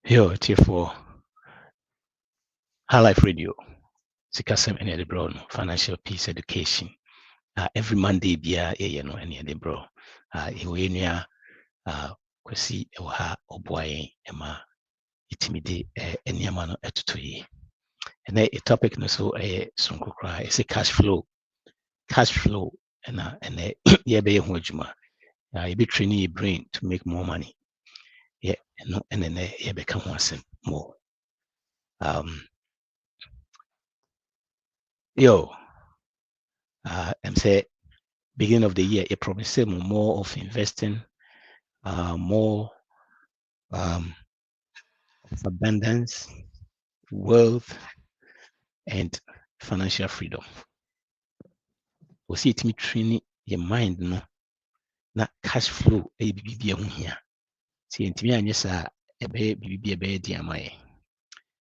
Yo, for High Life Radio, Sikasem any the bro, financial peace education. Every Monday, bia any the bro. Iwenia, kwasi ewa oboye ema itimide any amano etutoye. And a topic no so sunko cry, it's a cash flow. Cash flow and yeah be hujuma. You be training your brain to make more money. Yeah, and then you become one more. Um, yo, I'm say beginning of the year, it promises more of investing, more of abundance, wealth, and financial freedom. We see it me training your mind no, na cash flow a bibi ho hia. See ntimi anye sa ebe bibi ebe di amaye.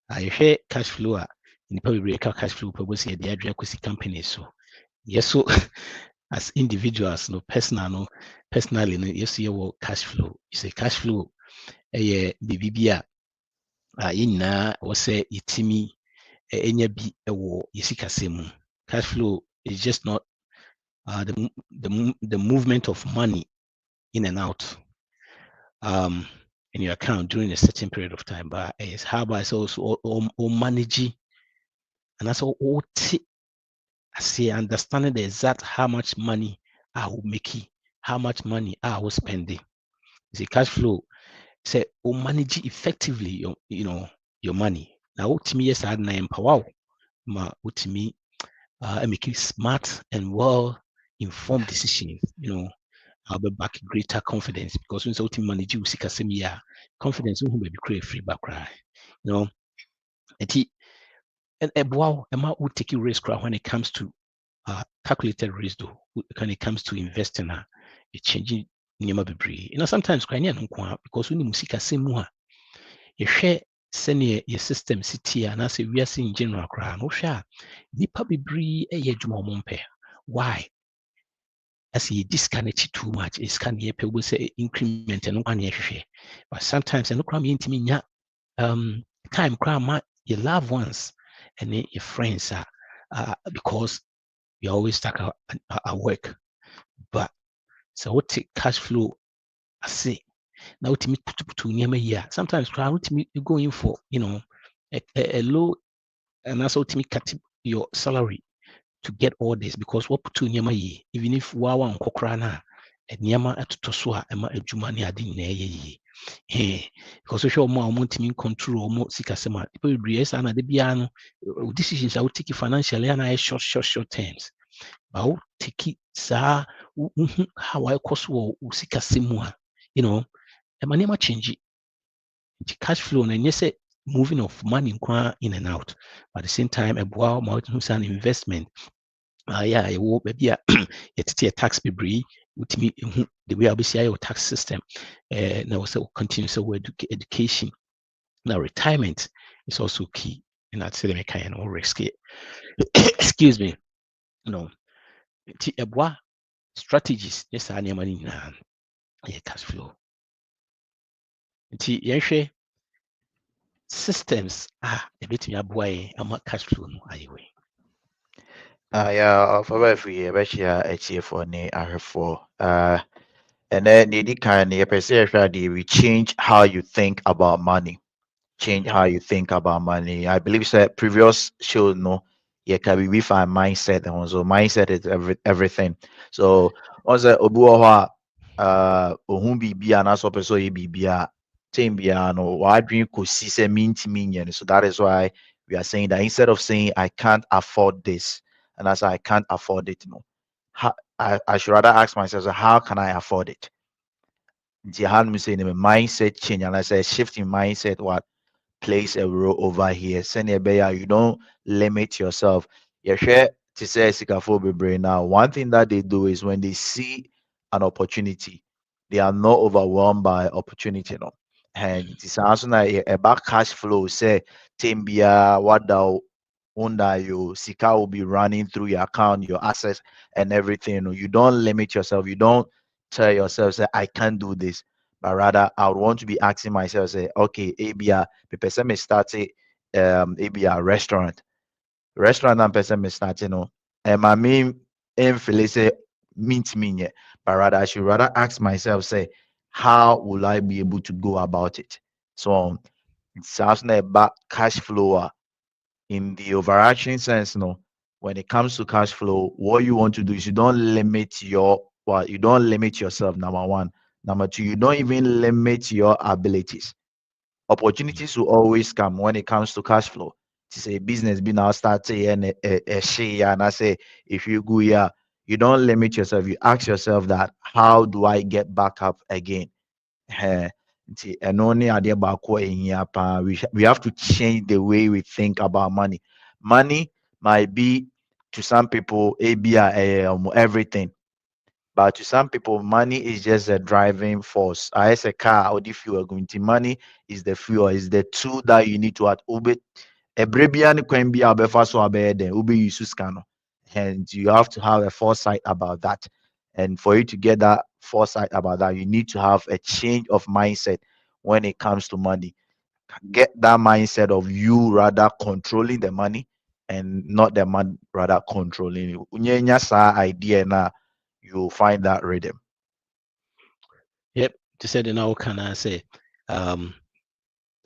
I share cash flow a nipa bebree ka cash flow pe go see the adria kosi companies so. Yes so as individuals no personally no yes you will cash flow. You say cash flow bibi a yɛn nyinaa wɔ sɛ yɛtumi ɛnya bi wɔ yɛsikasɛm mu. Cash flow is just not the movement of money in and out in your account during a certain period of time, but it's how about also or manage and also all I see understanding the exact how much money I will make, how much money I will spend. You see, cash flow say or manage effectively your money. Now what me yes I na empower ma what me making smart and well informed decisions, I'll be back greater confidence because when something manage you seek a confidence who be create free back cry. And wow, Emma would take you risk when it comes to calculated risk though, when it comes to investing it changing near be sometimes crying because when you seek a same you share senior your system city and as we are seeing general cry no share nipa bebree juma why as he disconnect too much it's can hear people say increment and one share but sometimes and look intimi time cry your loved ones and your friends because you always stuck at work but so what take cash flow I say now to me put near me sometimes cry me going for a low and also to me cut your salary to get all this because what put near my even if wawa nkokra and nneɛma ɛtotɔ so a ɛma adwuma ne ade nyinaa yɛ yie because wohwɛ ɔmo a ɔmo ntumi control ɔmo sikasɛm a nipa bebree saa na de biara no decisions a wotake financially ana ayɛ short terms but wotake saa wohu how ɛkɔ so wɔ wo sikasɛm mu a ɛma nneɛma change nti cash flow no ɛnyɛ sɛ moving of money nkoa in and out but at the same time ɛboa ma wohu sɛ an investment yɛwɔ baabi a yɛtete yɛ tax bebree wotumi hu the way a wobɛsi your tax system na wɔ sɛ continue sɛ wɔ education now retirement is also key and I'd say the mekaeɛ no risk it excuse me nti ɛboa strategies ne saa nneɛma no nyinaa yɛ cash flow nti yɛhwɛ systems ɛbɛtumi aboa yɛn ama cash flow no ayɛ wei yeah, for every year, for ne for and then the kind of we change how you think about money. Change how you think about money. I believe that previous show no, yeah, can we refine mindset and also mindset is everything. So also obuwa ohun bibi and also person bibi team no why dream could see say mean to mean. So that is why we are saying that instead of saying I can't afford this and as I can't afford it, I should rather ask myself, so how can I afford it? The mindset change, and I say shifting mindset what plays a role over here. You don't limit yourself. You share to say sikaphobic brain now. One thing that they do is when they see an opportunity, they are not overwhelmed by opportunity. No, and it is also about cash flow. Say, Timbia, what thou under you, Sika will be running through your account, your assets, and everything. You don't limit yourself. You don't tell yourself, say, I can't do this. but rather I would want to be asking myself, say, okay, ABR, the person may start ABR restaurant and person may start, and my main feel say meet me yet, but rather I should rather ask myself, say, how will I be able to go about it? So it's also about cash flow in the overarching sense, when it comes to cash flow, what you want to do is you don't limit you don't limit yourself, number one. Number two, you don't even limit your abilities. Opportunities will always come when it comes to cash flow. To say business be now starting and a share, and I say if you go here, you don't limit yourself. You ask yourself that how do I get back up again? And only idea about we have to change the way we think about money. Money might be to some people everything, but to some people, money is just a driving force. As a car, or the fuel going to money is the fuel, is the tool that you need to add. Ube a brebian can be abefa so abede, ube use scanner. And you have to have a foresight about that. And for you to get that foresight about that, you need to have a change of mindset when it comes to money. Get that mindset of you rather controlling the money and not the man rather controlling you. Unyenya sa idea na you'll find that rhythm. Yep. To say the now can I say,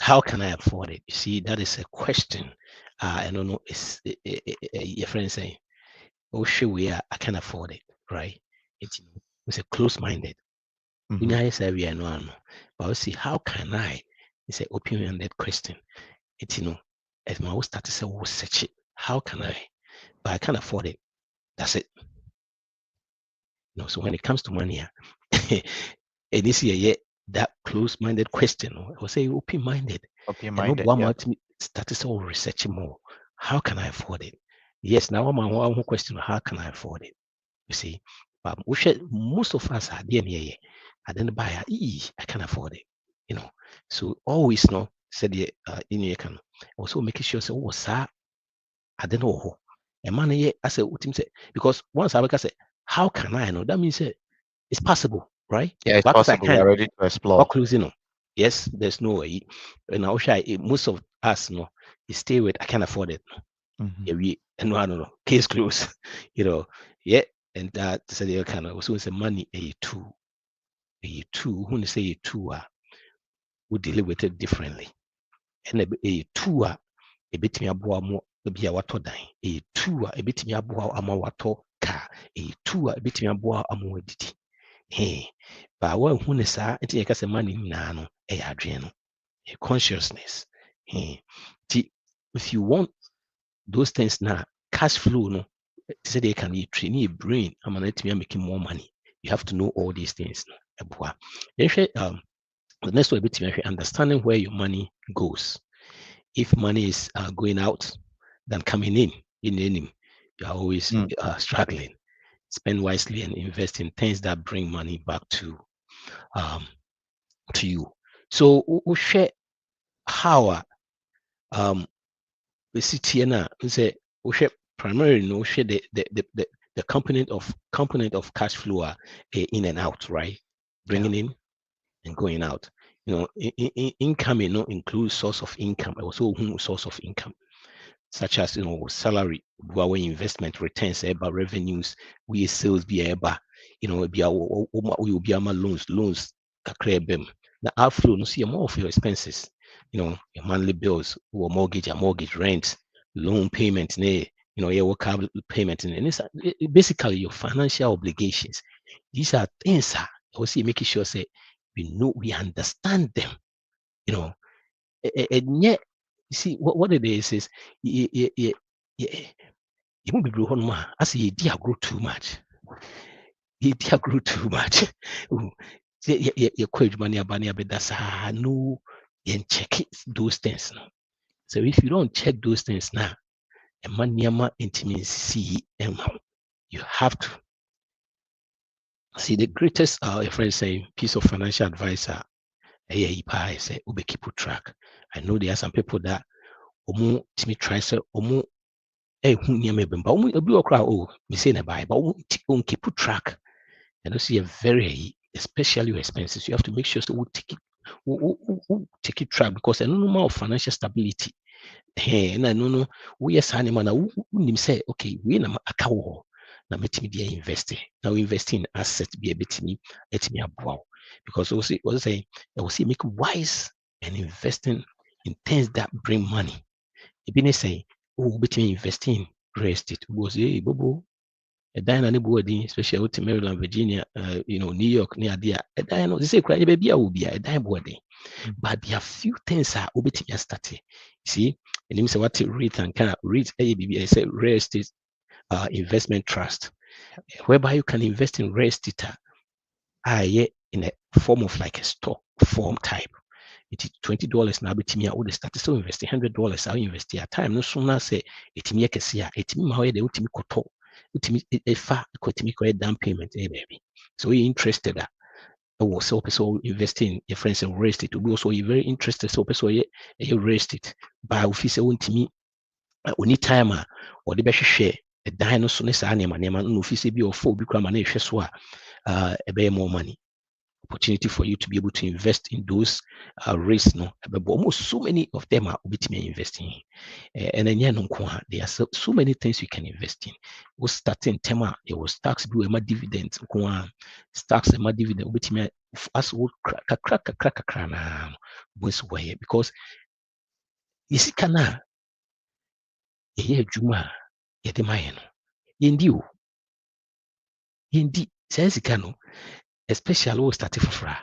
how can I afford it? You see, that is a question. I don't know. It's your friend saying, "Oh, sure, I can afford it, right?" It's a close-minded. Mhm. But see, how can I? It's an open-ended question. As my start to say, search it. How can I? But I can't afford it. That's it. So when it comes to money, and this year, that close-minded question, I will say open-minded. Open-minded, And yeah. start to say, researching more. How can I afford it? Yes, now I'm one question, how can I afford it? You see, but most of us are there, I didn't buy I can afford it. So always said the in your can also making sure say, sir, I don't know. And money, I said, because once I say, how can I know? That means it's possible, right? Yeah, it's But as I possible. We're can, ready to explore. what closing, yes, there's no way. And I wish most of us, stay with, I can afford it. Mhm. Yeah, no, I don't know. Case closed, yeah. And that said, you can also say money a two, when you say a two, we deal with it differently. And a two, a bit me aboa mo, be a water dine, a two, a bit me aboa ama water car, a two, a bit me aboa amo didi. Hey, but what when is that? It's like money no, a adrian, a consciousness. Hey, if you want those things now, cash flow, no, say they can be train your brain. I'm gonna making more money. You have to know all these things. The next one bit understanding where your money goes. If money is going out than coming in any, you are always Mm. struggling. Spend wisely and invest in things that bring money back um, to you. So we share how the city na say we share primarily no share the component of cash flow in and out, right? Yeah. Bringing in and going out. Income includes source of income, also source of income, such as salary, our investment returns, about revenues, we sales be eba, be our we will be our loans kakra bem. The outflow, no see more of your expenses, your monthly bills, or mortgage rent, loan payment, your work payment, and it's basically your financial obligations. These are things that I will see making sure say we understand them, and yet you see what it is you won't be grow on ma as you dear grow too much. You dear grow too much. You quit money about but that's no and check those things now. So if you don't check those things now, a man yama intimacy you have to see the greatest a friend saying piece of financial advisor. I say we keep track. I know there are some people that to me try say who near me, but obi okra me say na buy, but won't keep track. And you see a very especially your expenses. You have to make sure so take it track because a normal of financial stability. And I know we are signing man who say, okay, we na aka wo na metimi be investing. Now investing in asset be a betimi etimi aboa because also say I will see make wise and investing in things that bring money. Ebi say, oh, betimi investing in real estate. Was hey bobo a dan na bo adin especially out Maryland, Virginia, New York, near there. A dan no say cry baby will be a dan bo adin. But there are few things are obetimi start. See, and him say what REIT and kind of REIT ABB, I say real estate investment trust, whereby you can invest in real estate in a form of like a stock form type. It is $20 now, but me I would start to invest $100. I'll invest at time. No sooner say it me a it me how the ultimate koto, it me a far down payment, baby. So we interested that. Oh, so person investing your friends in real estate. We also very interested. So person real estate. By office me only time or the best share a dino soon as I name no office be or four become an issue so a bear more money. Opportunity for you to be able to invest in those risks, no, but almost so many of them are ultimately investing in. And then there are so many things you can invest in. We starting tema, it was tax bill, my dividends, stocks, my dividend, ultimately as we crack na way because you see, kana a juma yet my no, indi says cano, especially we starting for fra.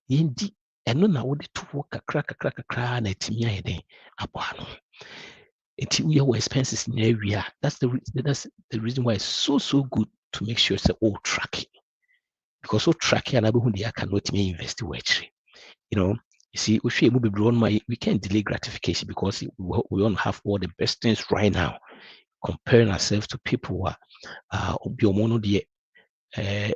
Yindi ɛno na wode to hɔ kakra na ɛtumi ayɛ den aboa no nti woyɛ wɔ expenses na awie that's the reason why it's so good to make sure say track it because track it na bɛhu deɛ aka na wotumi invest wɔ akyire you see wohwɛ mu bebree no we can't delay gratification because we want to have all the best things right now comparing ourselves to people who are obi ɔmo no deɛ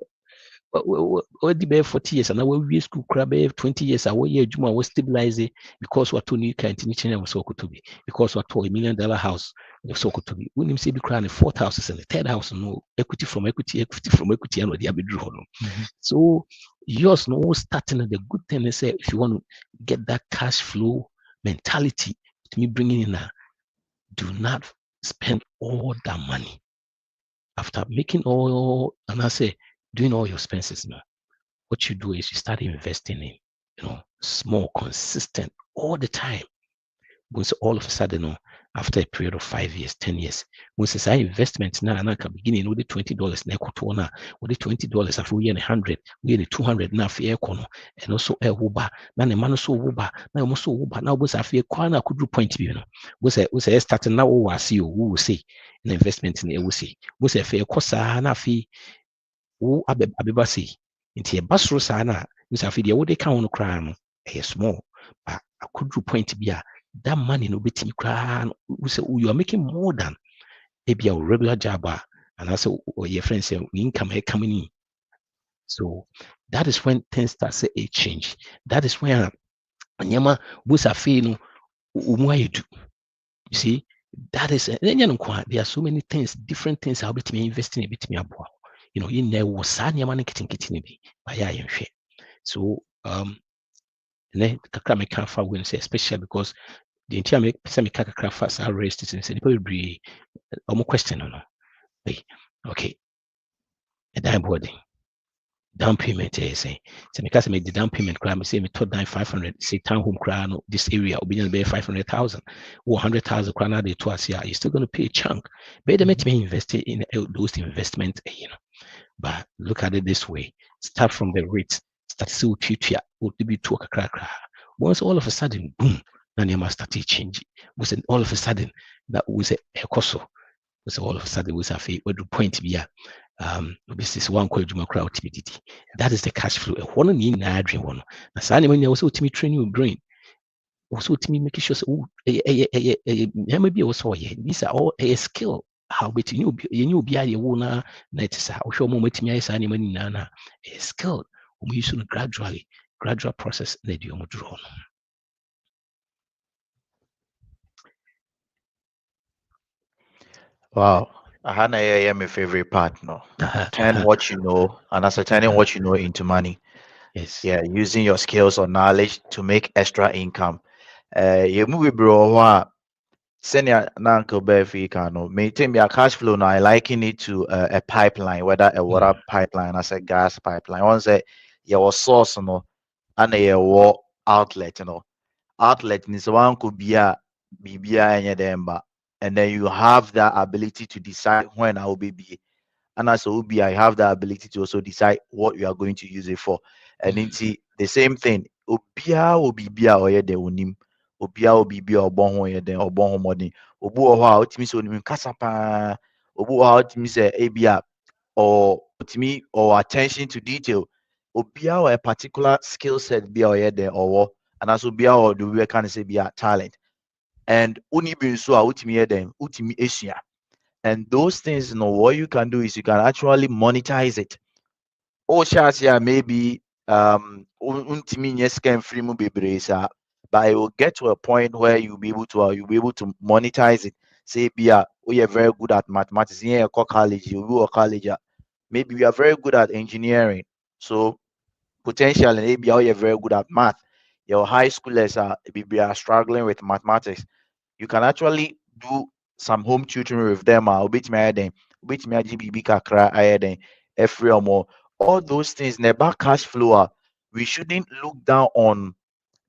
already be 40 years and now we school crab 20 years away year juma was stabilize because what new kind of was so to be because what $1 million house was so to be when him say be crying 4th houses and the 3rd house no equity from equity and the be draw. So yours no starting the good thing they say if you want to get that cash flow mentality to me bringing in do not spend all that money after making all and I say doing all your expenses now. What you do is you start investing in, small, consistent, all the time. Once all of a sudden, after a period of 5 years, 10 years, once it's investment now, I can begin with the $20 na kotona, with the $20 after we 100, we 200 now for econo, and also a wuba, na ne man so wuba, na almost so wuba, now was a fear corner could do point to was a starting now or see you will say an investment in will say, was a fair cosa na fee, who abeba say. Nti e basoro saa na nsa afi de wode ka ho no kra no small but akudru point bia that money no betimi kra no you are making more than maybe a regular job and also your friends say income coming in. So that is when things start say a change. That is when anyama busa fe no umu ayedu. You see, that is there are so many things, different things how betimi investing betimi aboa. You know was saa nneɛma no nketenkete bi bayɛ a yɛnhwɛ so ne kakra meka fa wei no sɛ especially because the nti a mepɛ sɛ meka kakra fa saa real estate no sɛ nnipa bebree ɔmo question no okay ɛdan boɔden down payment ɛyɛ sɛ meka sɛ mede down payment koraa me sɛ metɔ dan 500 say town home koraa no this area obɛnya no bɛyɛ 500,000 or 100,000 koraa na de to ase a you're still going to pay a chunk bɛyɛ dɛ mɛtumi invest in those investment But look at it this way. Start from the rates. Start to see what be to a once all of a sudden, boom, Nanyama started changing. Was all of a sudden that was a coso. Was all of a sudden was a fee or point be this is one called Juma crowd timidity. That is the cash flow. One in the dream one. Now Sani when you also to me training your brain. Also to me making sure maybe also these are all a skill. How bet you be a wona net sa show moment me isa money na a skill we use gradual process na di omo draw. Wow. Ahana my favorite part no. Turn what you know and ascertaining what you know into money. Yes. Yeah, using your skills or knowledge to make extra income. You move bro. Senior na Uncle Befi Kano, maintain your cash flow now. I liken it to a pipeline, whether a water Mm. pipeline as a gas pipeline. Once your source, and your outlet, outlet is one could be a BBI and Yedemba. And then you have that ability to decide when I will be. And as a OB, I have the ability to also decide what you are going to use it for. And Mm. it's the same thing. Obia will be bia or de unim. Obia will be bia or bon ho ye den or bon ho money. Obu or how to me so nim kasapa. Obu how to me say abia or to me or attention to detail. Obia or a particular skill set bia or ye den or and also bia or do we can say bia talent. And uni bin so a utimi ye den utimi esua. And those things, what you can do is you can actually monetize it. Oh, shares, yeah, maybe untimi nye scam free mu bebree saa, but it will get to a point where you'll be able to monetize it. Say, be we are very good at mathematics. Yeah, college, you will college. Maybe we are very good at engineering. So potentially, maybe you're very good at math. Your high schoolers are struggling with mathematics. You can actually do some home tutoring with them. Obetumi ayɛ den, obetumi agye biribi kakra ayɛ den, every or more. All those things, never cash flow. We shouldn't look down on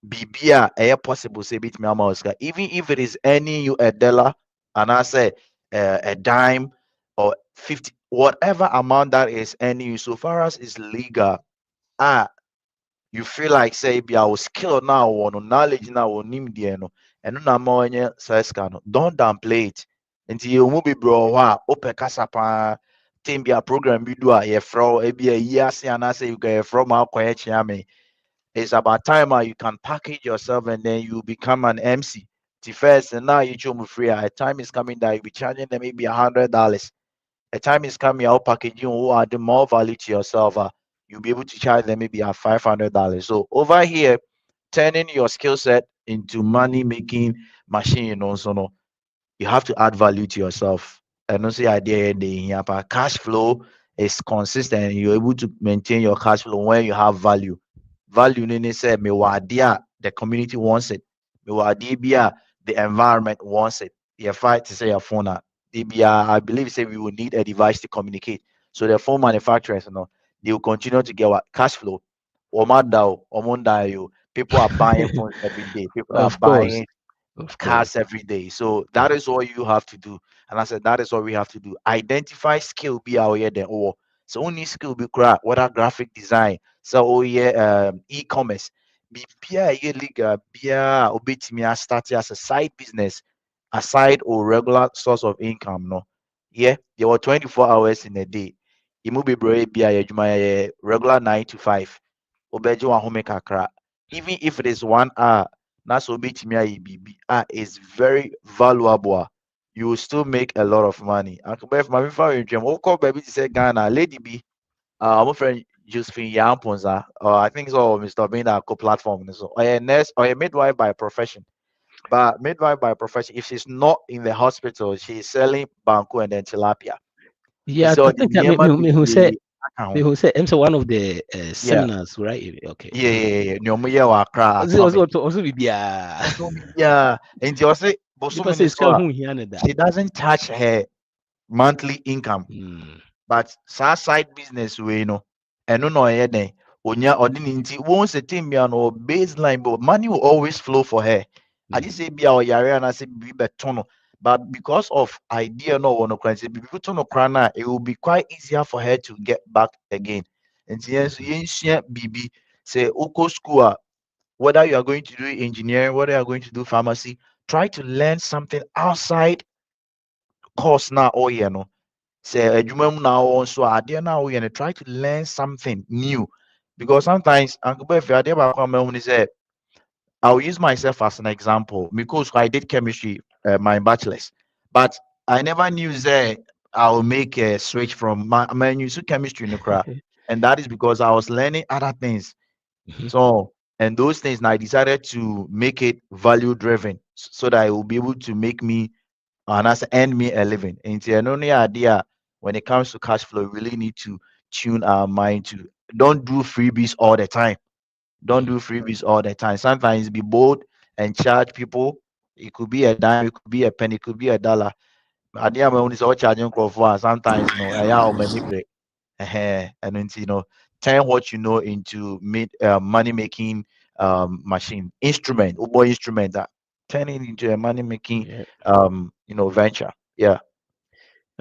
biribi possible say betumi ama wo sika. Even if it is earning you $1 and I say a dime or 50, whatever amount that is earning you, so far as it's legal. Ah, you feel like say be our skill now or no knowledge now or nim deɛ no ɛno na ma ɔnyɛ saa sika no, don't downplay it. Nti you mu bi bro hɔ a wopɛ kasa paa tem bi a program bi do a yɛfrɛ wo ebi a yi ase anaasɛ you can yɛfrɛ ma akɔyɛ kyea me. It's about time you can package yourself and then you become an MC. The first and now you show me free. A time is coming that you'll be charging them maybe $100. A time is coming, I'll package you who add more value to yourself. You'll be able to charge them maybe at $500. So over here, turning your skill set into money making machine, so no, you have to add value to yourself. And also idea the cash flow is consistent. You're able to maintain your cash flow when you have value. Value in say me wadia the community wants it. Me wadia the environment wants it. You fight to say your phone I believe say we will need a device to communicate. So the phone manufacturers, they will continue to get what cash flow. Omadao, omondayo. People are buying phones every day. People are Of course. buying Of course. cars every day. So that is all you have to do. And I said that is all we have to do. Identify skill be our here then. Oh, so only skill be whether graphic design, so oh yeah, e-commerce. Be peer legal, be obetimi start as a side business, a side or regular source of income. No, yeah, there were 24 hours in a day. You move be brave, be a regular 9 to 5. Obeji wa home kakra. Even if it is 1 hour, that's obetimi bibi is very valuable. You will still make a lot of money. Uncle Beth, my favorite dream. Oh, call baby to say Ghana, Lady B. My friend Josephine Yamponza. I think so. Mr. Bean, co-platform. So, or a nurse or a midwife by profession. But midwife by profession, if she's not in the hospital, she's selling banku and then tilapia. Yeah, So I the think that Niema me who say me account. who say I'm so one of the Yeah, seminars, right? Okay. yeah, yeah, yeah. Nyomu ye wa Accra Also, atomic. also be yeah. Also, yeah. And you say, Nipa Bosumini say so sika hu hia ne da. she doesn't touch her monthly income. Mm. But side business we know, and no yeah then onya ordinity won't say team be on baseline, but money will always flow for her. I just say be our yare and I say be betono. But because of idea no one crime, say people tono crana, it will be quite easier for her to get back again. And yes, BB say Oko school, whether you are going to do engineering, whether you are going to do pharmacy, try to learn something outside course now or you know say adwuma mu na wɔn nso adeɛ na woyɛ no try to learn something new because sometimes Uncle Befi adeɛ baako a mahu ne sɛ I'll use myself as an example because I did chemistry my bachelor's but I never knew that I'll make a switch from my use chemistry no cra, and that is because I was learning other things. Mhm. So and those things and I decided to make it value driven so that it will be able to make me and that's earn me a living. And the only idea when it comes to cash flow, we really need to tune our mind to don't do freebies all the time. Don't do freebies all the time. Sometimes be bold and charge people. It could be a dime, it could be a penny, it could be $1. At the end, when it's all charging for sometimes no, I have many break. And then turn what you know into money making machine instrument, boy instrument that turn it into a money making venture. Yeah.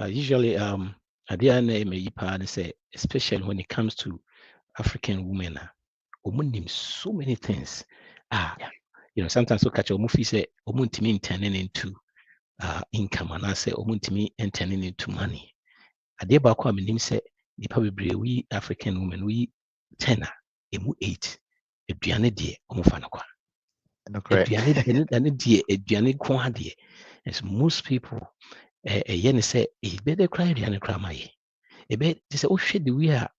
Usually, at the end, say, especially when it comes to African women, so many things. Sometimes we catch a movie say, turning into income, and I say, turning into money. Adeɛ baako a menim sɛ nipa bebree we African women we 10 a emu 8 aduane deɛ ɔmofa no kwa. Aduane deɛ aduane ko adeɛ. And so most people ɛyɛ ne sɛ ɛbɛdɛ kora aduane kora ma yɛ. Ɛbɛ te sɛ wohwɛ the way a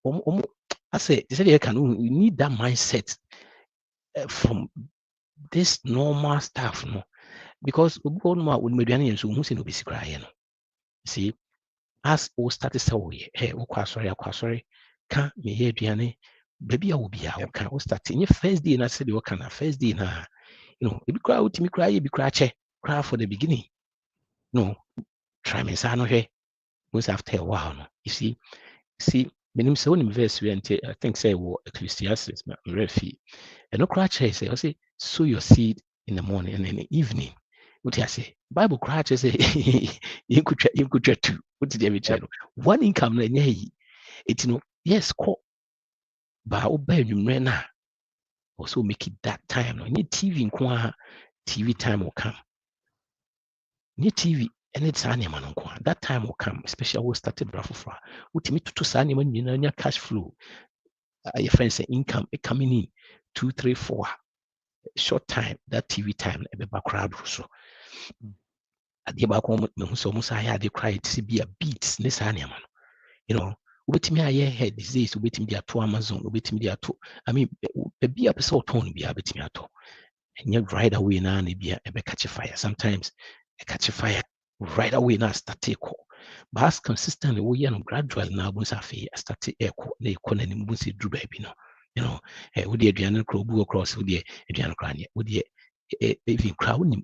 ɔmo asɛ te sɛ deɛ ɛka no you need that mindset from this normal stuff no because obi hɔ nom a onim aduane yɛ nso ohu sɛ na obɛsi kora yɛ no. See, as we start to say, akɔ asɔre ka meyɛ aduane baabi a wo bia woka wo start nyɛ first day na sɛ deɛ wɔka na first day na ebi koraa wotumi koraa yɛ bi koraa kyɛ koraa for the beginning try me nsa no hwɛ once after a while no you see menim sɛ wonim verse wi nti I think say wɔ Ecclesiastes mmerɛ fi ɛno koraa kyerɛ sɛ ɔsɛ sow your seed in the morning and in the evening wote ase Bible koraa kyerɛ sɛ yɛnkotwa tu wote deɛ mekyerɛ no one income no ɛnyɛ yi ɛti no yes kɔ baa woba anwummerɛ no a also make it that time no nyɛ TV nko a TV time will come nyɛ TV ɛne saa nneɛma no nko a that time will come especially wo started bra foforɔ a wotumi toto saa nneɛma nyinaa nya cash flow your friends say income coming in 2 3 4 short time that TV time ɛbɛba koraa do so adeɛ baako mehu sɛ ɔmo saa yɛ ade koraa yɛte sɛ bi a beats ne saa nneɛma no wobɛtumi ayɛ head these days wobɛtumi de ato Amazon wobɛtumi de ato baabi a pɛ sɛ ɔtɔn no biara wobɛtumi atɔ ɛnyɛ right away na bia ɛbɛkakye fire sometimes ɛkakye fire right away na start ɛkɔ but as consistently woyɛ no gradual na wobɛhu sɛ afei start ɛkɔ na ɛkɔ n'anim wobɛhu sɛ duru baabi no wode aduane no koraa wobu wɔ cross wodeɛ aduane koraa neɛ wodeɛ even koraa wonim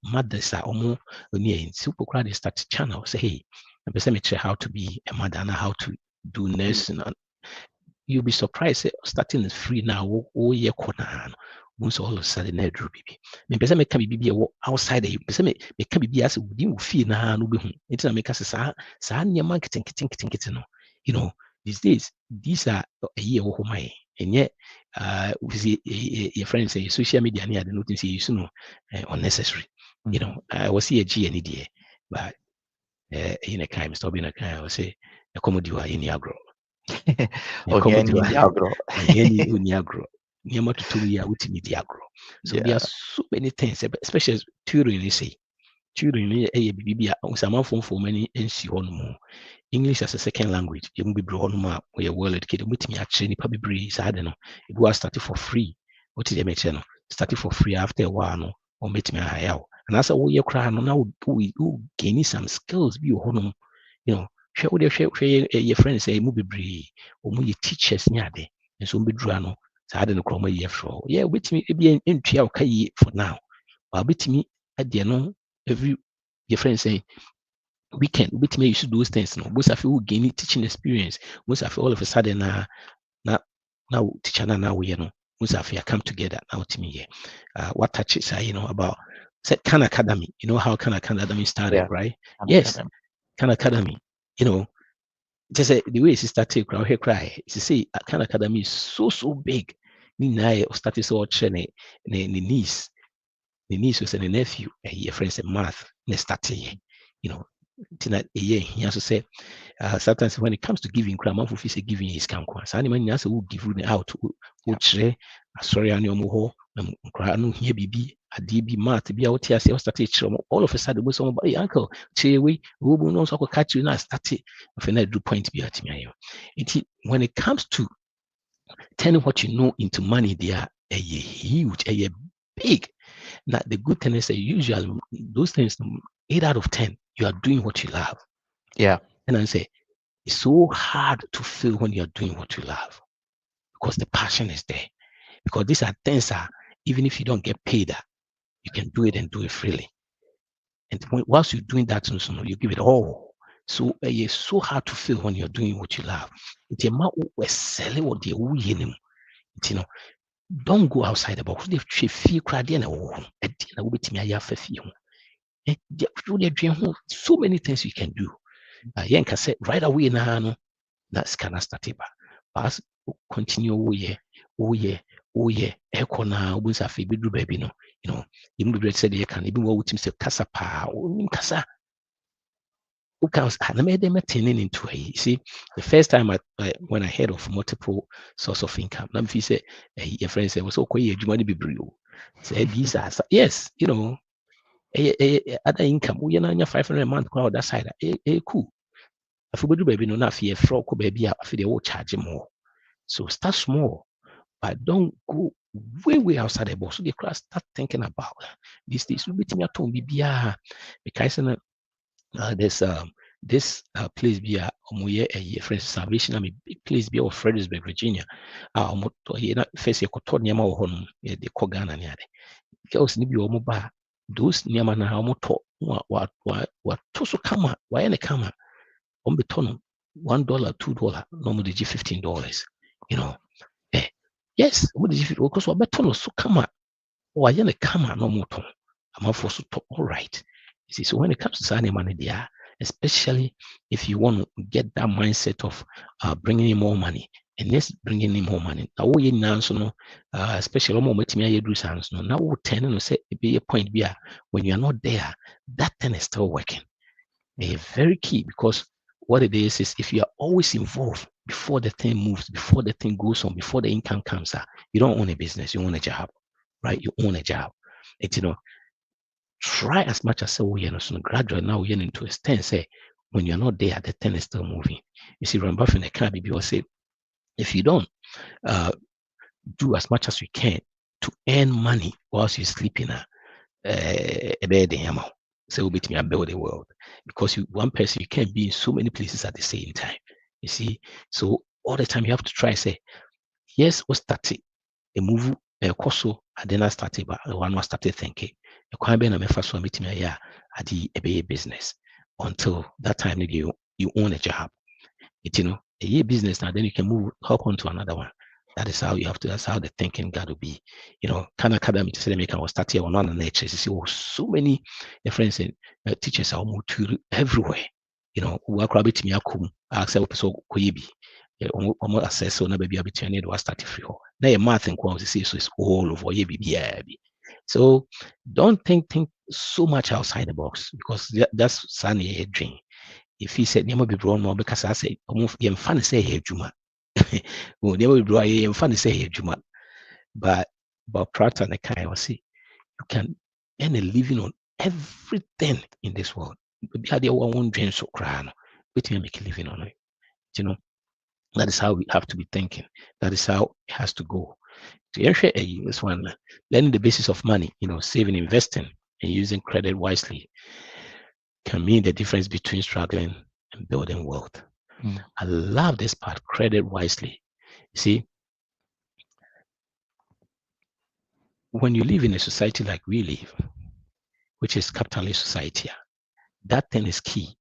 mothers a ɔmo ne ɛyɛ nti wopɔ koraa de start channel sɛ hey I'm mekyerɛ how to be a mother and how to do nursing. You'll be surprised starting is free now. Year corner. Once all of a sudden, I drew baby. Me pesa me can be outside. Pesa me can be as within fee na no be. It's not make us sa near marketing. These days these are a year oh my and yet we see your friends say social media near the notice you unnecessary. I was see a G and idea, but. In a kind stop in a kind I say a comedy in agro. Agro. Near to 2 years with me the agro. So there are so many things, especially tutoring. They say tutoring a baby some for many NC English as a second language. You will be brought on where you're well educated with me actually probably breeze. I don't know. It was started for free. What is the channel? Started for free after a while no or meet me high out. And as a way you cry now we gain some skills be home, share your friends say movie bree or your teachers near there and so be drano. So I don't know year for with me be in for now. But with me at the every your friends say weekend with me you should do those things no most of you gain teaching experience most of all of a sudden now teacher now we most of you come together now to me what touches about Khan Academy, how Khan Academy started, right? Yes, Khan Academy, just the way it started, cry. To say Khan Academy is so big. Nina started so training the niece was a nephew, your friends in math, they started, tonight a year. He also said, sometimes when it comes to giving, grandma for say giving his camp. So anyone else who give you out, who sorry, I know no here be a DB math be out here, started all of a sudden with somebody uncle, we will also catch you now started of another point be at me. When it comes to turning what you know into money, they are a huge, a big. Now the good thing is that usually those things 8 out of 10 you are doing what you love. Yeah. And I say It's so hard to feel when you're doing what you love because the passion is there. Because these are things that even if you don't get paid, you can do it and do it freely. And whilst you're doing that, you give it all. So it's so hard to feel when you're doing what you love. Don't go outside the box. So many things you can do. Right away now, that's kind of started. But continue echo na obusa fe bi dru baby no, even be said you can even what say kasa pa kasa. I made them turning into a. You see, the first time when I heard of multiple source of income, now if you say your friend said, "Was okay, you money be brio." Say these are yes, other income. We are 500 a month crowd that side. Cool. If we do baby no na fear frog baby, I feel they will charge more. So start small, but don't go way outside the box. So the class start thinking about these things. We be at home, because there's this place be a friend Salvation. I mean, big place be of Fredericksburg, Virginia. First, you could turn Yama on the Kogana near the girls. Nibi Omoba, those Yamana Homoto, what Toso Kama, why any Kama, on beton $1, $2, normally $15. Yes, what did you feel? Because what beton so Kama, why any Kama no moton. I'm for so all right. You see, so when it comes to signing money, there, especially if you want to get that mindset of bringing in more money, and yes, bringing in more money. Now, we now so especially now we tend to say be a point be when you are not there, that thing is still working. It's very key because what it is if you are always involved before the thing moves, before the thing goes on, before the income comes out, you don't own a business, you own a job, right? You own a job. It's try as much as so gradually now we're into a stance say when you're not there, the thing is still moving. You see, Warren Buffett in the car will say, if you don't do as much as you can to earn money whilst you're sleeping so we'll be to build the world because one person you can't be in so many places at the same time. You see, so all the time you have to try say, yes, we started a move so and then I started but one was started thinking a quite na first one meeting at the business until that time you own a job. A business now then you can move hop on to another one. That is how you have to, that's how the thinking got to be. Khan Academy to say make I start here on one nature. You see, so many friends and teachers are almost everywhere. Work rabbit me akum, accept so koyibi. Almost assess so na baby between it was start free. Now your math and quantity so it's all over ye. So don't think so much outside the box because that's sunny a dream. If he said never be wrong more because I say almost fun say here Juma. Never be wrong fun say here Juma. But Pratt and the kind of see you can earn a living on everything in this world. Maybe had your own dreams so crown, but you make a living on it. That is how we have to be thinking. That is how it has to go. To share this one, learning the basis of money, saving, investing, and using credit wisely can mean the difference between struggling and building wealth. I love this part, credit wisely. You see, when you live in a society like we live, which is capitalist society, that thing is key,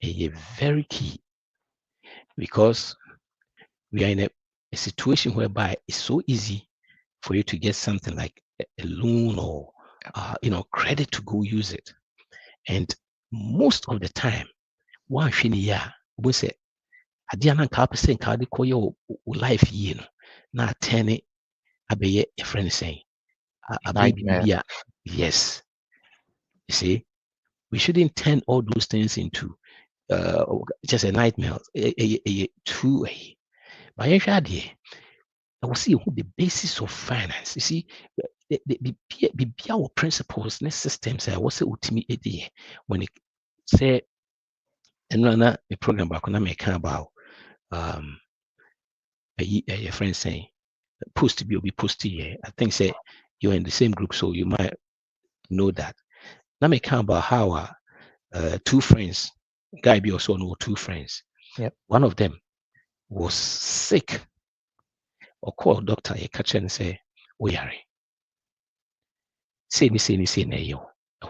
a very key, because we are in a situation whereby it's so easy for you to get something like a loan or credit to go use it. And most of the time, one thing we say, adeɛ na nka apɛ sɛ nka wode kɔyɛ wo life yie no na atɛne abɛyɛ yɛfrɛ no sɛn abɛyɛ yes. You see, we shouldn't turn all those things into just a nightmare. Two way. But I will see the basis of finance. You see, the our principles and systems. I was ultimate idea when it say another a program back when I make about a friend saying post be posted here. I think say you're in the same group, so you might know that. Now me count about how two friends, guy be also know two friends. Yep. One of them was sick. Or call doctor, a catcher and say, we are. Say,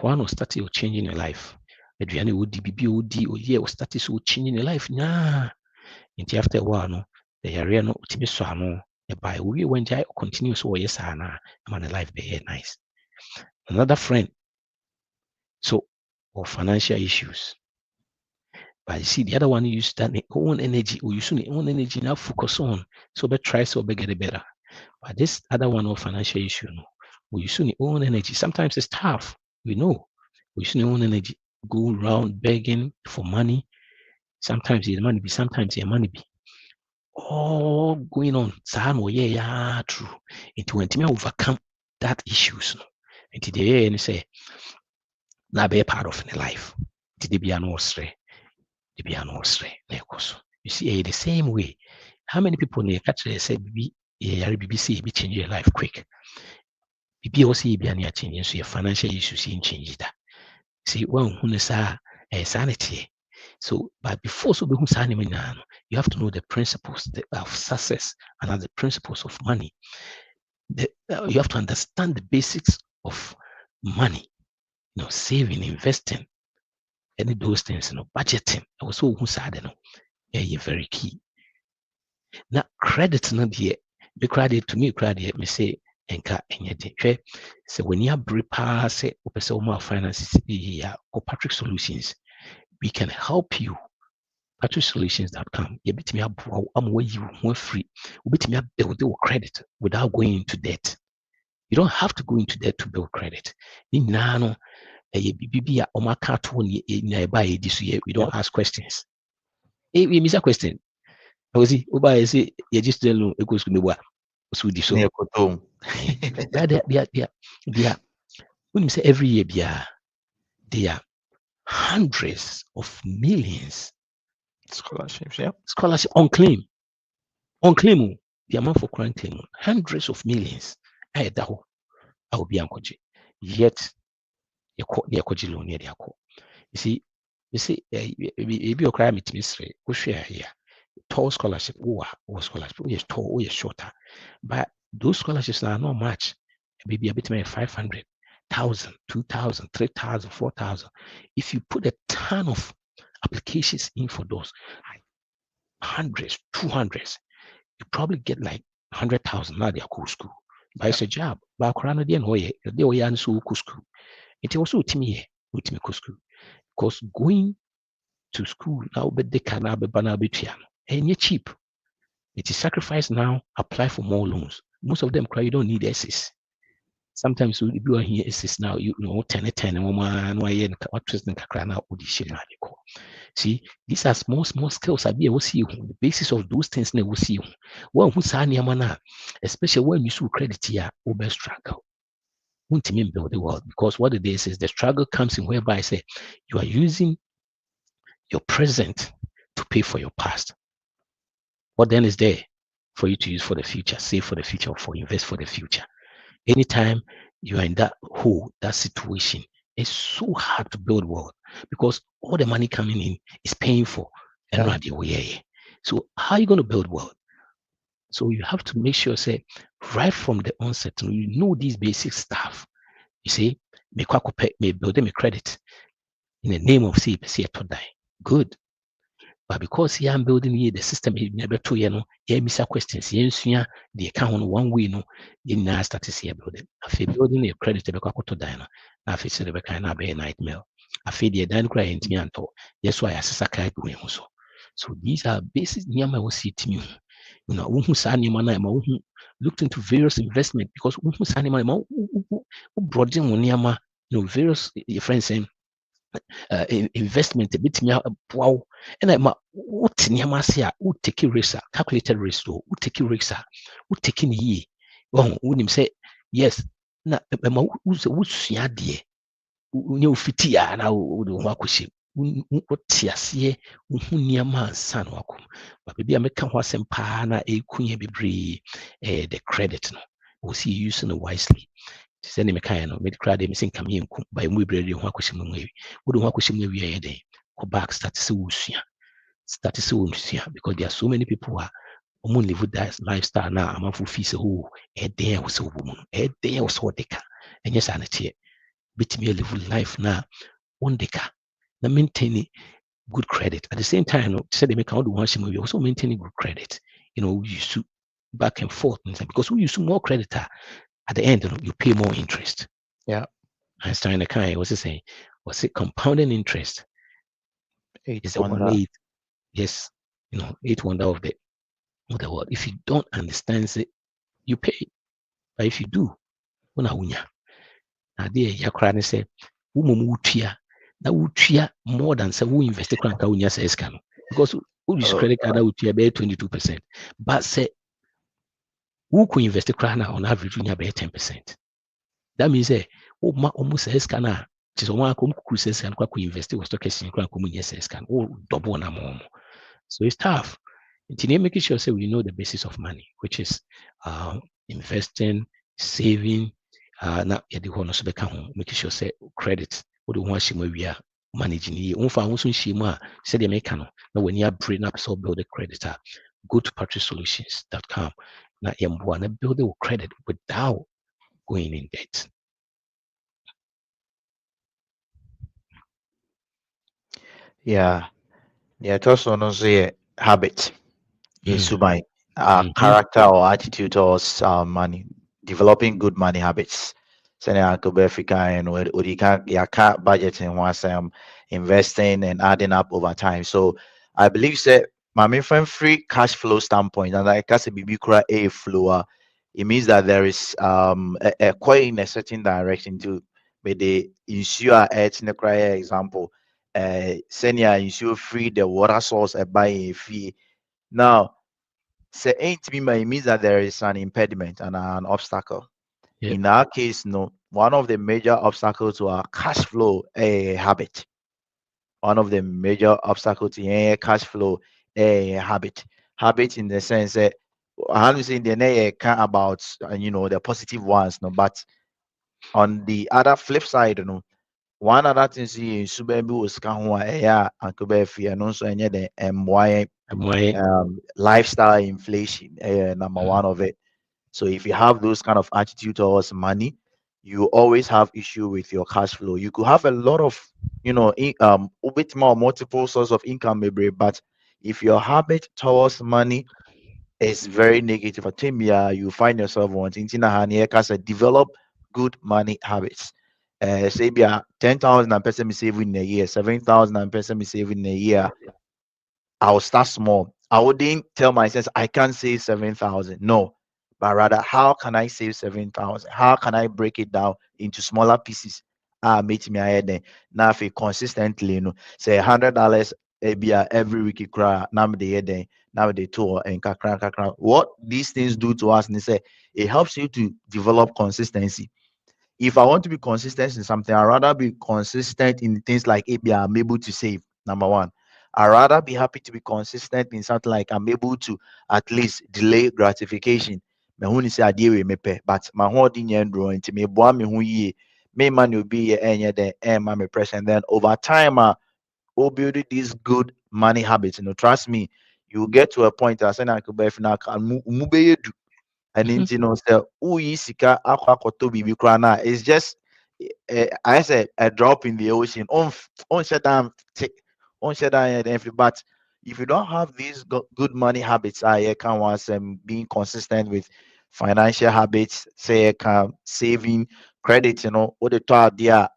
one will start changing your life. Adriani would be OD or year will start so changing your life. Nah. Until after a while, no, the area no Timisano, by we when I continue so yes, Anna, I'm life be nice. Another friend, so or financial issues. But you see, the other one use that own energy, or you should own energy now focus on. So be try so be get it better. But this other one of financial issue, no, we use own energy. Sometimes it's tough. We know. We use own energy, go around begging for money. Sometimes the money be, sometimes the money be. All going on. Yeah, true. It went me overcome that issues. No. And today and say, now be a part of the life. Today be an ostre. Be an ostre. You see, the same way. How many people near catch say BBC be change your life quick? Bibi also be any change so your financial issues in change that. See one who is sanity. So but before so be you have to know the principles of success and the principles of money. You have to understand the basics of money, saving, investing, any those things, budgeting. Also who said very key. Now credit no dear, be credit to me credit me say enka enyede hwe se when you prepare say opese o ma finances ya or Patrick Solutions, we can help you. PatrickSolutions.com. You bet me up you free. You bet me up build your credit without going into debt. You don't have to go into debt to build credit. In nano we don't ask questions. We miss a question. I was see Uba say you just tell no equals to me what so di so. Yeah. When you say every year, there are hundreds of millions Scholarships, yeah. Scholarship on claim. The amount for current claim, hundreds of millions. I will be ankoji. Yet the ekoji loan near the ako. You see, if you cry me to mystery, we share here. Tall scholarship, or scholarship, is tall, or shorter. But those scholarships are not much. Maybe a bit more 500,000, 2,000, 3,000, 4,000. If you put a ton of applications in for those, hundreds, 200s, you probably get like 100,000 now they are cool school. But it's a job. But Korana didn't know they were in school. It also to me school. Because going to school now, but they can have a banana and you're cheap. It is sacrifice now, apply for more loans. Most of them cry, you don't need SS. Sometimes you are here SS now, 10 and see, these are small skills. I be able to see the basis of those things. Never see one who's especially when you see credit here, over struggle. Won't mean build the world because what it is the struggle comes in whereby I say you are using your present to pay for your past. What then is there for you to use for the future, save for the future, or for invest for the future? Anytime you are in that hole, that situation, it's so hard to build wealth because all the money coming in is paying for and not the way. So how are you going to build wealth? So you have to make sure, say, right from the onset, you know these basic stuff. You see, may build them a credit in the name of say good. But because I'm building here, the system is never to miss questions. The account one way, now start to see building. I feel building a credit to the I feel the kind of a nightmare. I feel the dan cry into me and talk. That's why I say so these are basic nyama we see to me. Looked into various investment because broadening various friends saying investment a bit wow and I'm what niamasi would take risk calculated risk or would take risk would take in ye wouldn't say yes na who's ya dear fiti ya na would wakushi wotiasie niama san wakum but baby I make wasem pa na kunye bebre the credit no we see using it wisely. Send him a kind of medical missing come in by Mubrady, Wakushim, would Wakushim, go back, start to statistics because there are so many people who are live that lifestyle now. I'm for fees who a day was a woman, a day was what they can. And yes, I know bit me live life now. One day, now maintaining good credit at the same time. You know, said they make out the one we also maintaining good credit. You know, we used to back and forth because we use more credit at the end. You know, you pay more interest. Yeah. Einstein the kind was saying, was it compounding interest? Eight Is the one wonder. eight? Yes, you know, eighth wonder of the world. If you don't understand it, you pay. But if you do, una unya. Now there yakra say, umum utia. Na utia more than say who invest the crank unya says can. Because who use credit card utia be 22%. But say who could invest the crank on average unya be 10%. That means say almost says can just one come says can invest was stock exchange crank says can double na more. So it's tough. Today, making sure say we know the basis of money, which is investing, saving, na yɛde hɔ no so bɛka ho, making sure say credit wode ho ahyɛ mu awie managing yie. Womfa ho nso nhyɛ mu a sɛdeɛ meka no na w'ani abere na so build a credit a go to patricksolutions.com na yɛmboa na build your credit without going in debt. Yeah. Yeah, it also knows a habit is my character or attitude towards money, developing good money habits. Send Uncle Africa and where you can't budgeting once investing and adding up over time. So I believe that my from free cash flow standpoint, and like I said, BB a flow, it means that there is a quite in a certain direction to may the ensure at in the cry example. Senior ensure free the water source a buying fee. Now say ain't me it means that there is an impediment and an obstacle. Yeah. In our case, no, one of the major obstacles to our cash flow a habit. One of the major obstacles to a cash flow a habit. Habit in the sense that how do you say the can't about the positive ones, no, but on the other flip side, one other thing see subebi was yeah and kubefi and also any the lifestyle inflation number one of it. So if you have those kind of attitude towards money, you always have issue with your cash flow. You could have a lot of a bit more multiple source of income maybe, but if your habit towards money is very negative, you find yourself wanting to develop good money habits. Say be 10,000 and person is saving in a year, 7,000 and person is saving in a year. I'll start small. I wouldn't tell myself I can't save 7,000. No, but rather how can I save 7,000? How can I break it down into smaller pieces? Meet me ahead now if consistently, say $100 every week you cry now the tour and kakra. What these things do to us, and say it helps you to develop consistency. If I want to be consistent in something, I'd rather be consistent in things like maybe I'm able to save. Number one, I'd rather be happy to be consistent in something like I'm able to at least delay gratification. Me hu ni say ade we mepe, but my whole thing and drawing to me boa me hu ye. Me man will be any then and my pressure. And then over time, we'll build these good money habits. Trust me, you get to a point as I could be and then say uyi sika akwakoto bibi krana is just I said a drop in the ocean on shut down but if you don't have these good money habits I can once being consistent with financial habits say can saving credit what the thought there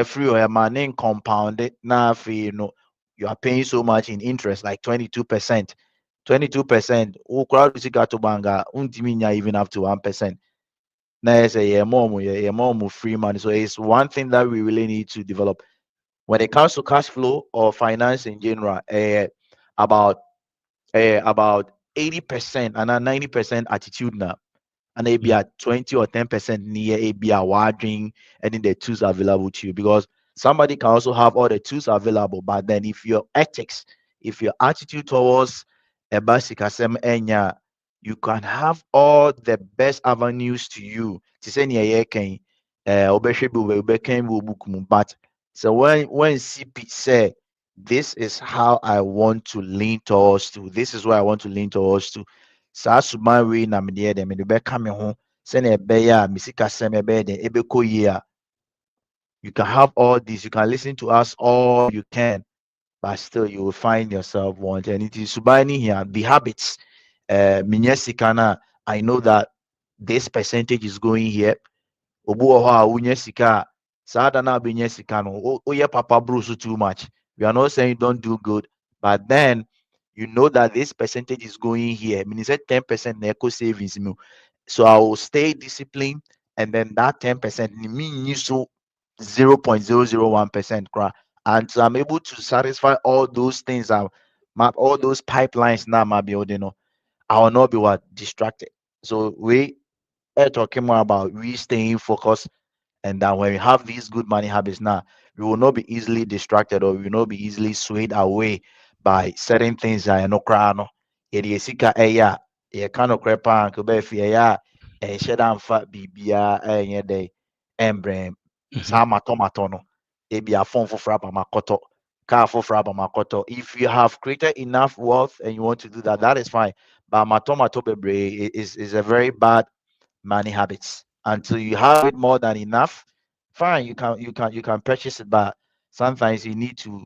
free or money compounded now you are paying so much in interest like 22%. 22%. Who crowd to got to banga untiminya even up to 1%. Now say yeah more free money. So it's one thing that we really need to develop when it comes to cash flow or finance in general. About 80% and 90% attitude now. And maybe at 20 or 10% near maybe a warding and then the tools available to you because somebody can also have all the tools available, but then if your ethics, if your attitude towards a basic assembly enya, you can have all the best avenues to you to say near can but so when CP say this is how I want to lean towards to. This is where I want to lean towards to. Saa suban wei na mede de mede bɛka me ho sɛnea ɛbɛyɛ a me sikasɛm ɛbɛyɛ den ɛbɛkɔ yie a. You can have all this, you can listen to us all you can, but still you will find yourself wanting. And it is subani here, the habits. Minya sika na, I know that this percentage is going here. Obu wɔ hɔ a wonya sika a, saa da na abɛnya sika no, woyɛ papa bro so too much. We are not saying don't do good, but then you know that this percentage is going here. Meaning say 10% na eco savings mu. So I will stay disciplined, and then that 10% mean you so 0.001% cra. And so I'm able to satisfy all those things, map all those pipelines now my building. I will not be what distracted. So we are talking more about we staying focused, and that when we have these good money habits now, we will not be easily distracted, or we will not be easily swayed away by certain things that are no crown. It is sika eya, ye kind of crepa and be fear, and shed and fat bibia, and day, embrem, sama tomato no, it be a phone for frappa makoto, car for frappa makoto. If you have created enough wealth and you want to do that, that is fine. But my tomato bebre is a very bad money habits. Until you have it more than enough, fine, you can purchase it, but sometimes you need to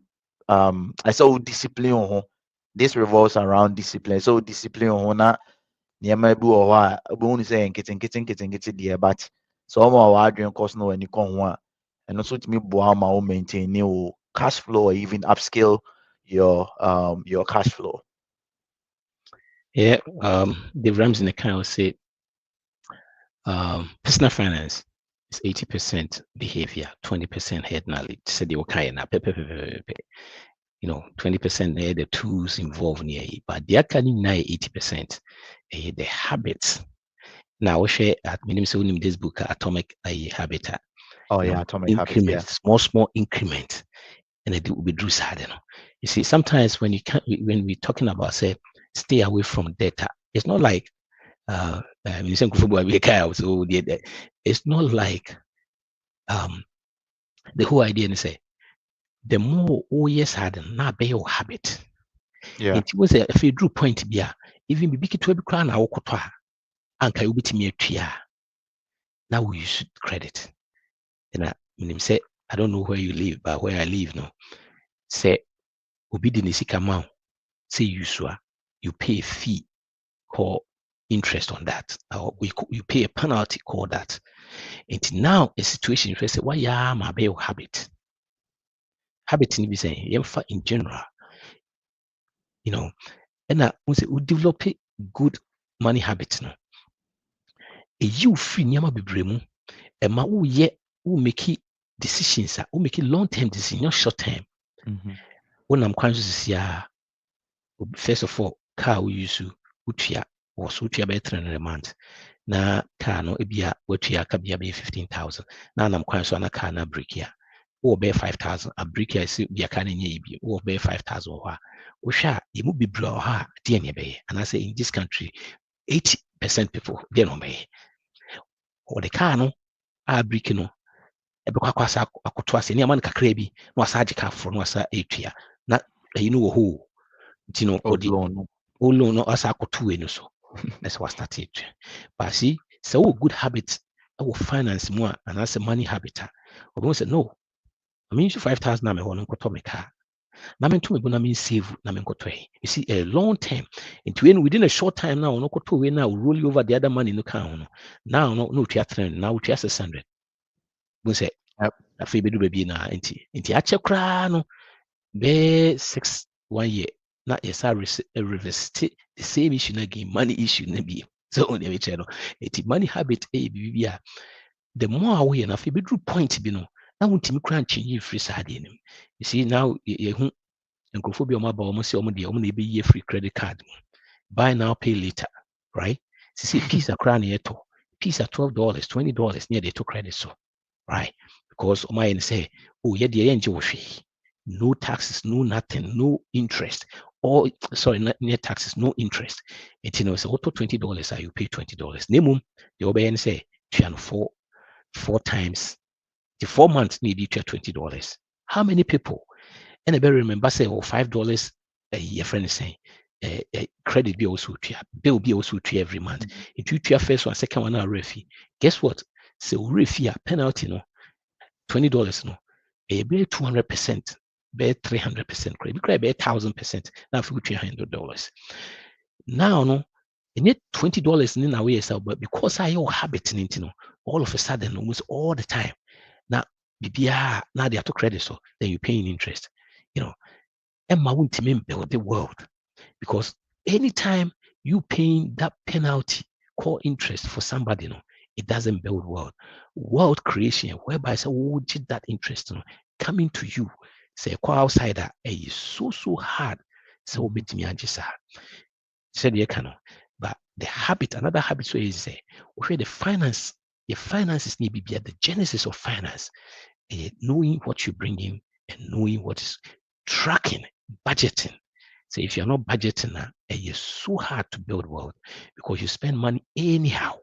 I saw discipline on. This revolves around discipline. So discipline on na nneɛma bi wɔ hɔ a wobɛhu sɛ nketenkete deɛ, but so ɔma w'adwene kɔ so na w'ani kɔ ho a ɛno nso tumi boa ma wo maintain wo cash flow, or even upscale your cash flow. Yeah, the Rams in the kind will say personal finance is 80% behavior, 20% head knowledge. Said the okay na 20% there the tools involved near it, but the other 80% the habits. Now we share at minimum this book Atomic Habit. Oh yeah, atomic increment, habits. Yeah. small increment, and it will be drew sad. You see, sometimes when we're talking about say stay away from data, it's not like it's not like the whole idea is say the more yes had na be your habit. Yeah. It was a if you drew point be even be big to be crown a wokoto a anka you betimi atua. Now we use credit. And I don't know where you live, but where I live no. Say obi di ne sika ma say you pay a fee called interest on that, or you pay a penalty called that. And now a situation where say why ya my bail habit in be saying in general, and we develop a good money habits now. A you free nyama bebremu e ma wo make decisions, who make long-term decisions, not short-term. When I'm conscious, first of all, car we use utia was utia by 300 a month. Na car no ebia utia kabia be 15,000. Now I'm conscious on a car na break here. Or be 5,000. A break here see be a car in ye or be 5,000 or Osha, you must be bro ha DNA. And I say in this country, 80% people they don't pay. Or the car no a break no. Ebekwa kwasa akoto ase ne amane kakra bi na wasa agye kafo na wasa etua na no wo ho ntino odi loan no asa akoto we no so na se was start etua but see so good habits our finance mu and as a money habit we say no I mean 5,000 na me ho no nkoto me car na me to me na me save na me nkoto you see a long term into when within a short time now no koto we now roll over the other money no car no now no tua trend now tua 600 we say afei bedu baby na nti ache kra no be 1 year na yesa reverse the same issue na again money issue na bi so on the channel it money habit bibia the more we na afei bedu point bi no na wontimi kra nchenye free sade nim you see now ye hu enkrofo bi o ma ba o mo se o mo de o mo na ebe ye free credit card buy now pay later right see piece akra na yeto piece at $12 $20 near they to credit so right because my say oh yeah the no taxes no nothing no interest or sorry not taxes no interest it say auto $20 you pay $20 nemum the obey say four times the 4 months need you $20 how many people And I better remember say, oh, $5 a year, friend is saying, credit be also to bill be also to every month. If you to your first one, second one, refi, guess what? So refi penalty no $20 no, a be 200%, be 300%, credit, be 1,000%. Now if you $300. Now no, and yet $20 in our way yourself, but because I your habit in you know, all of a sudden, almost all the time. Now, now they have to credit so then you're paying interest. You know, Emma won't build the world because anytime you paying that penalty called interest for somebody, you know, it doesn't build world. World creation, whereby say, oh, did that interest you know, coming to you, say, call outsider, is so hard. So bit me just said you can, but the habit, another habit so is where the finance, your finances need to be at the genesis of finance, knowing what you bring in and knowing what is tracking, budgeting. So if you're not budgeting now, it's so hard to build wealth because you spend money anyhow.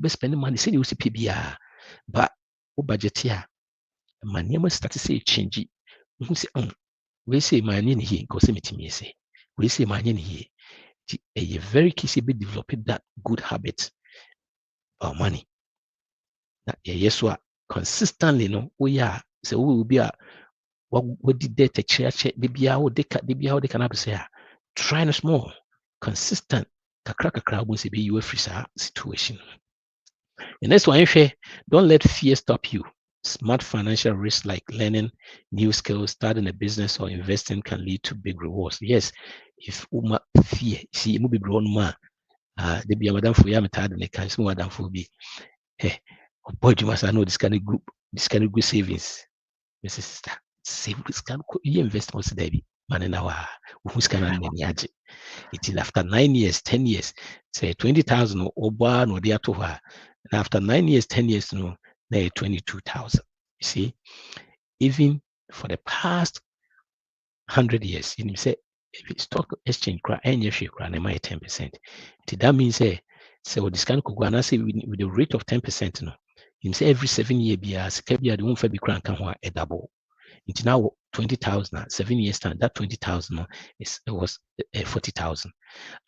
You spend money, say you see PBR, but budget here, money must start to say change. You say, we say money here, because me say, we say money here. A very key be developing that good habit of money. That yes, what consistently, no, we are so we will be a what did they check maybe how they can have to say trying small, consistent, kakra will be you free situation. The next one, don't let fear stop you. Smart financial risks like learning new skills, starting a business, or investing can lead to big rewards. Yes, if fear, see, it will be grown man. The be a madam for yam tired and they can see madam for be. Hey, boy, you must know this kind of good savings. Mrs. Sister, save this kind of investments, Debbie. Man, in our who's can it is after 9 years, 10 years, say 20,000 or bar no dear to her. And after 9 years, 10 years, no, they 22,000. You see, even for the past 100 years, you say if stock exchange cry any issue cry 10%. That means so this kind of go and say with the rate of 10%, no, you say every 7 year be as the won't be crank a double. It's now 20,000. 7 years time, that 20,000 it was 40,000.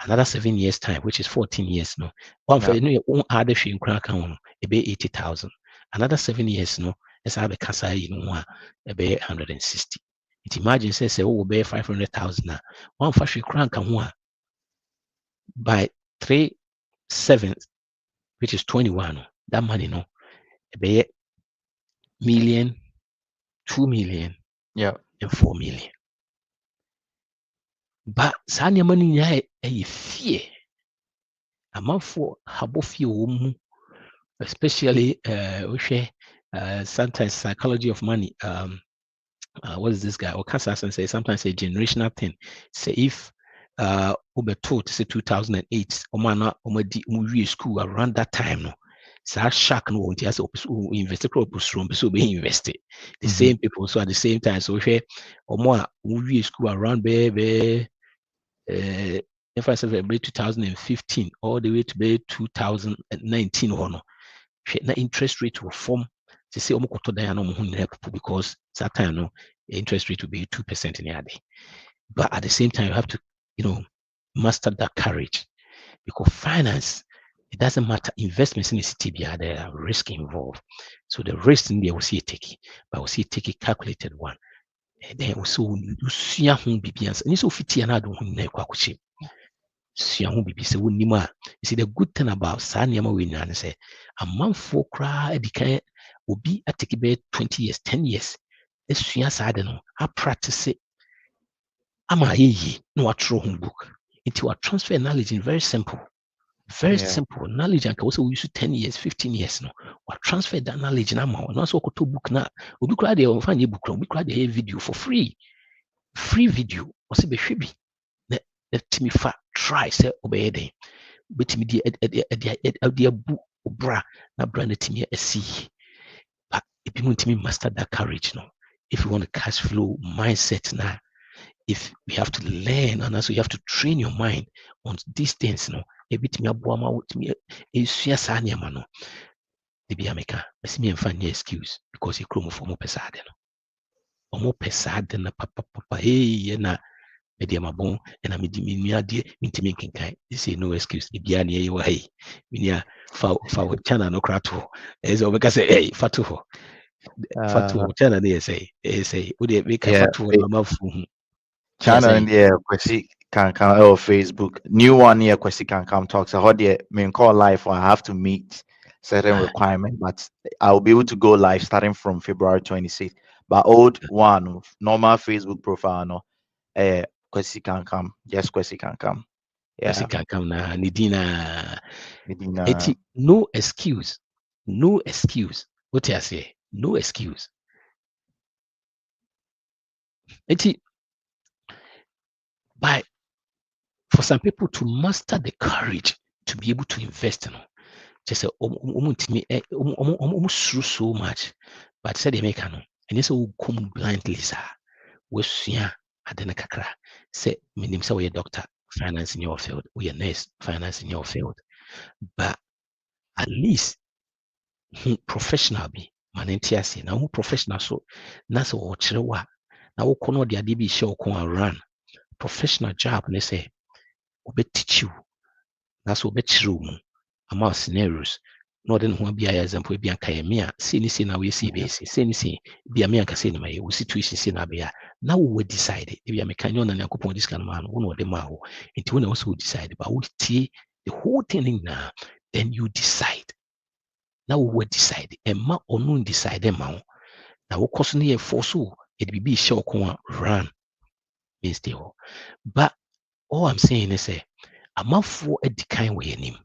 Another 7 years time, which is 14 years, no. One for you won't add a few crack on it be 80,000. Another 7 years, no. Let's have a casa in one, a be 160. It imagine says oh be 500,000. One for you crank on one by 3/7, which is 21. That money, no, be million, 2 million, and 4 million. But saa money nyinaa ɛyɛ fie amanfoɔ habɔ fie wɔ mu, especially sometimes psychology of money. What is this guy? Or Kansas and say sometimes a generational thing. Say if told say 2008 di school around that time no. Saa shark no won't as invest so be invested. The same people so at the same time so we school around if I say 2015 all the way to 2019 or no, interest rate will form to say because that time no interest rate will be 2% in the day. But at the same time, you have to, master that courage because finance, it doesn't matter. Investments in the city, there are risk involved. So the risk in there will see a take, but we'll see a take a calculated one. And then also you see a home BBS and so 50 and I don't know. See the good thing about Sanyama Winner say a month for cry decay will be a take about 20 years, 10 years. This year I don't know. I practice it. I'm a no true home book. Into a transfer knowledge in very simple. Very simple knowledge and also we use 10 years, 15 years no. Or transfer that knowledge now. And also to book now. We be crowd there find a book, we crowd a video for free. Free video. Or say be let me try say obey them. But me the book bra na brand to me a see. But if you want to master that courage no. If you want a cash flow mindset now. If we have to learn and also you have to train your mind on these things, a bit me abuama with me is Sanya no. The Biameka, as me and find excuse because you come from pesade. ɔmo pɛ saa de na papa hey na mede mabɔn ɛna mede me nua adeɛ mentimi nkenkan say no excuse ebia ne ɛyɛ wɔ ha yi menia fa channel no kora to hɔ ɛyɛ sɛ wɔbɛka sɛ hey fa to hɔ channel no yɛ sɛ wode meka fa to hɔ no amafo hu channel yeah Kwesi can come or Facebook new one here Kwesi can come talk so how the main call live or I have to meet certain requirement but I'll be able to go live starting from February 26th but old one normal Facebook profile no Kwesi can come yes Kwesi can come Kwesi can come na Nidina no excuse what I say no excuse but for some people to master the courage to be able to invest in just say almost so much but said they make no and yes come blindly sir wesua ade na kakra say menim say we doctor finance in your field we nurse finance in your field but at least professional be manentiase na who professional so na so wo kire wa na wo kono de ade bi hye wo kon run professional job ne say obe teach you na so obe kire wo ama scenarios no den ho bia example bia nka me a see ni see na we see be see ni see bia me anka see ni my situation see na bia na we decide bia me kan yon na yakopon this kind man wo no de ma wo nti wo na wo decide but we tie the whole thing now then you decide now we decide and ma onu decide ma wo na wo koso ne ye force wo e de bi hye okon run means dey but all I'm saying is say amafo edikan we anim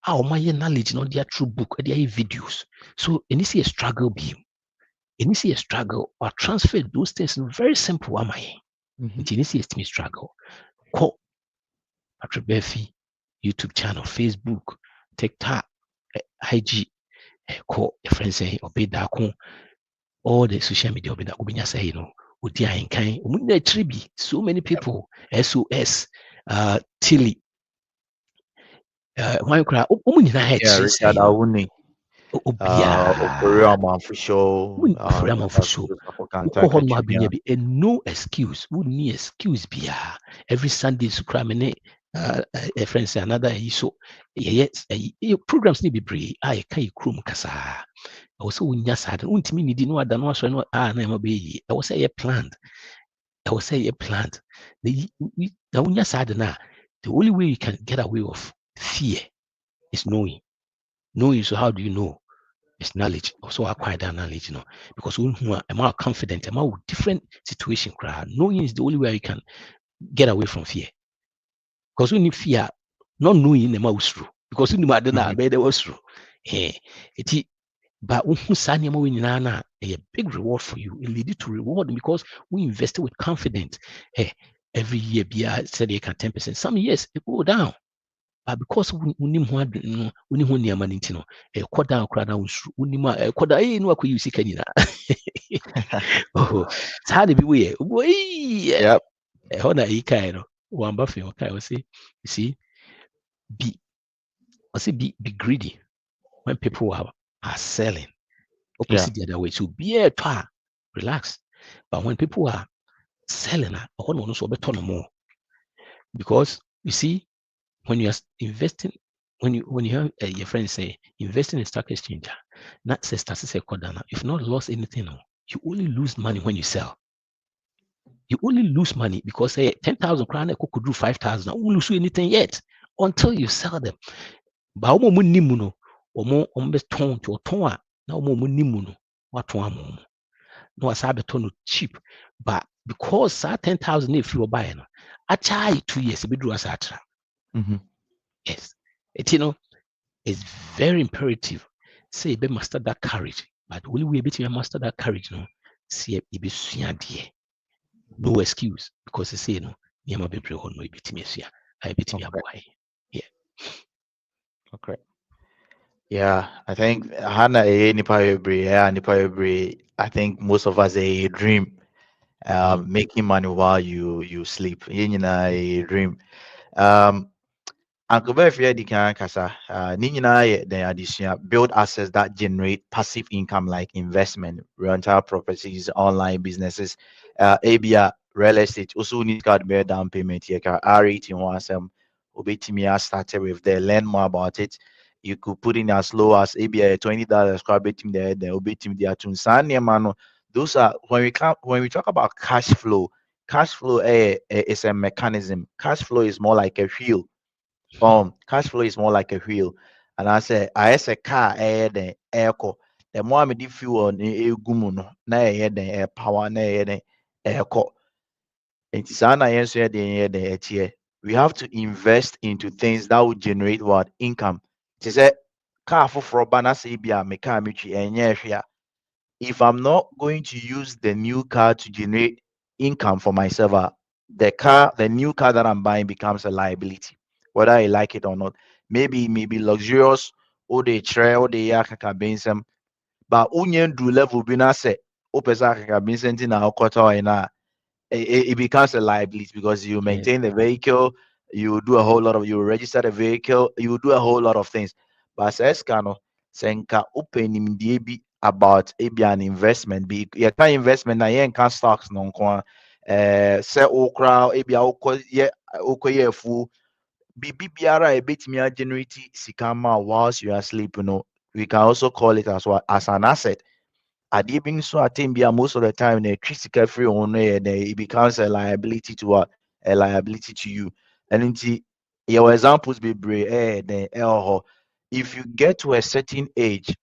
my knowledge not their true book their videos so any see a struggle be any see a struggle or transfer those things in very simple am I any see a struggle call Patrick Befi YouTube channel Facebook TikTok IG call a friend say obey that all the social media obey that obinya say odi ahinkan omunna tribi so many people SOS Tilly one cry Richard Awuni and no excuse wouldn't excuse be every Sunday to cram in a friend say another so yes programs need be brave I can crum kasa I was so nyasad untimi need no other no so no na be I was say a plant the unyasad na the only way you can get away of fear is knowing. So how do you know? It's knowledge. Also acquire that knowledge, because when you are more confident, more different situation. Knowing is the only way you can get away from fear. Because when you fear, not knowing the most true. Because when you are the was true. But a big reward for you. It leads to reward because we invested with confidence. Every year, said you can 10%. Some years it go down. But because unim ho niama nti no koda akra na unsu unima koda no akoyi usika nyina oh sa de bi we yep ho na ikai no wamba fe okay we see be greedy when people are selling opposite the other way so be relax but when people are selling no so better no more because you see when you are investing, when you have your friends say investing in stock exchange, not say statistics cordana. If not lost anything, you only lose money when you sell. You only lose money because 10,000 crown could do 5,000. You won't lose anything yet until you sell them. But omo nimuno, omo beton to tonwa. Now omo nimuno, what one no asabe ton cheap. But because 10,000 if you are buying, I try 2 years to be do as atra. Yes, it's very imperative. Say you master that courage, but the only way you master that courage, see it be no excuse because they say Yama be no I bet me yeah. Okay. Yeah, I think Hannah I think most of us a dream. Making money while you sleep. A dream. Uncle Bev di kan kasa ni nyinaa yɛ den adesua build assets that generate passive income like investment, rental properties, online businesses, ABA real estate. Also need card bear down payment here ka R8 in one sem obetimi started with there, learn more about it. You could put in as low as ABA $20 card betim there, then obetim there to no. Those are when we talk about cash flow. Cash flow is a mechanism. Cash flow is more like a wheel. Cash flow is more like a wheel. And I say car the airco. The more me di fuel on gumu no na den air power na den airco. And sana yenso den we have to invest into things that will generate what income. It is a car for bana say bia me car me twi enye hwea. If I'm not going to use the new car to generate income for myself, the new car that I'm buying becomes a liability, whether I like it or not. Maybe luxurious, or the trail, or the yakaka bensem, but union do level be na say, opesaka bensenti na okota ina. It becomes a liability because you Yeah. maintain the vehicle, you do a whole lot of you register the vehicle, you do a whole lot of things. But says kano senka open bi about an investment be your kind investment na yen can stocks no kwa say okra ebia okoye fu bibi biara ebetimi generate sikama whilst you are sleeping. We can also call it as what as an asset. Adeɛ bi nso atem bi most of the time na ɛtwi sika free on no it becomes a liability to what a liability to you. And nti your examples bebree then if you get to a certain age,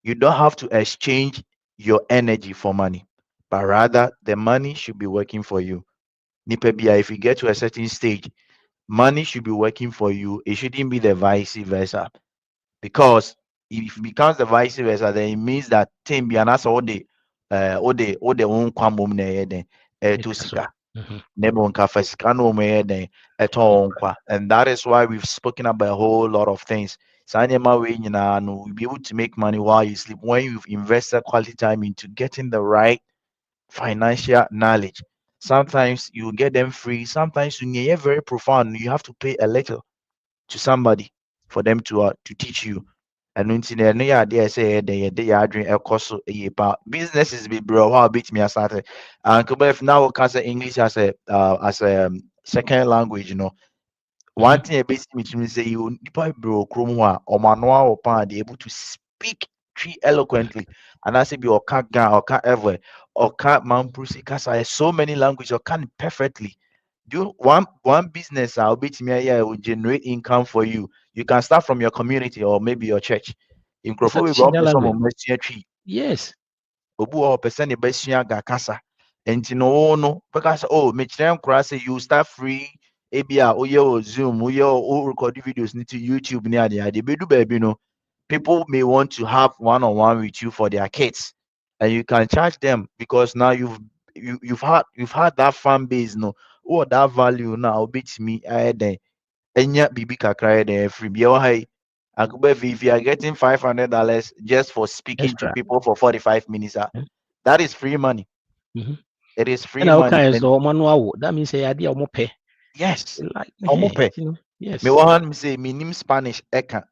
you don't have to exchange your energy for money, but rather the money should be working for you. Nipa bia, if you get to a certain stage, money should be working for you. It shouldn't be the vice versa. Because if it becomes the vice versa, then it means that team be an all the own kwamum na yeden to That's sika. so. Mhm. Nebo nka fasika no mo yeden eto nkwa. And that is why we've spoken about a whole lot of things. Sanyema we nyina no will be able to make money while you sleep when you've invested quality time into getting the right financial knowledge. Sometimes you get them free, sometimes you need very profound. You have to pay a little to somebody for them to teach you. And nti na ɛno yɛ adeɛ a ɛsɛ yɛde yɛ adwene ɛkɔ so yie pa. Businesses bebree wɔ hɔ a wobɛtumi asate. Uncle Bef now can say English as a second language, one thing about me say you nipa bebree wɔ kurom hɔ a ɔmo ano awɔ paa, they able to speak tree eloquently. And I say be ɔka Ga, ɔka ever, ɔka Mamprusi kasa, so many languages ɔka it perfectly. Do one business will generate income for you. You can start from your community or maybe your church. In It's a Crawford, we go up Chinya to some language. of my tree. Yes. Obu or person bestia ga kasa. And no because me say you start free. ABA or Zoom, or record videos into YouTube near the bedu baby people may want to have one-on-one with you for their kids, and you can charge them because now you've had that fan base or that value now beats me then enya bibi kakra then free be hi. If you are getting $500 just for speaking to Extra. people for 45 minutes, that is free money. Mm-hmm. It is free And our money. kind is And the manual. That means a idea more pay. yes, Like omope. Me yes. want say me nim Spanish eka.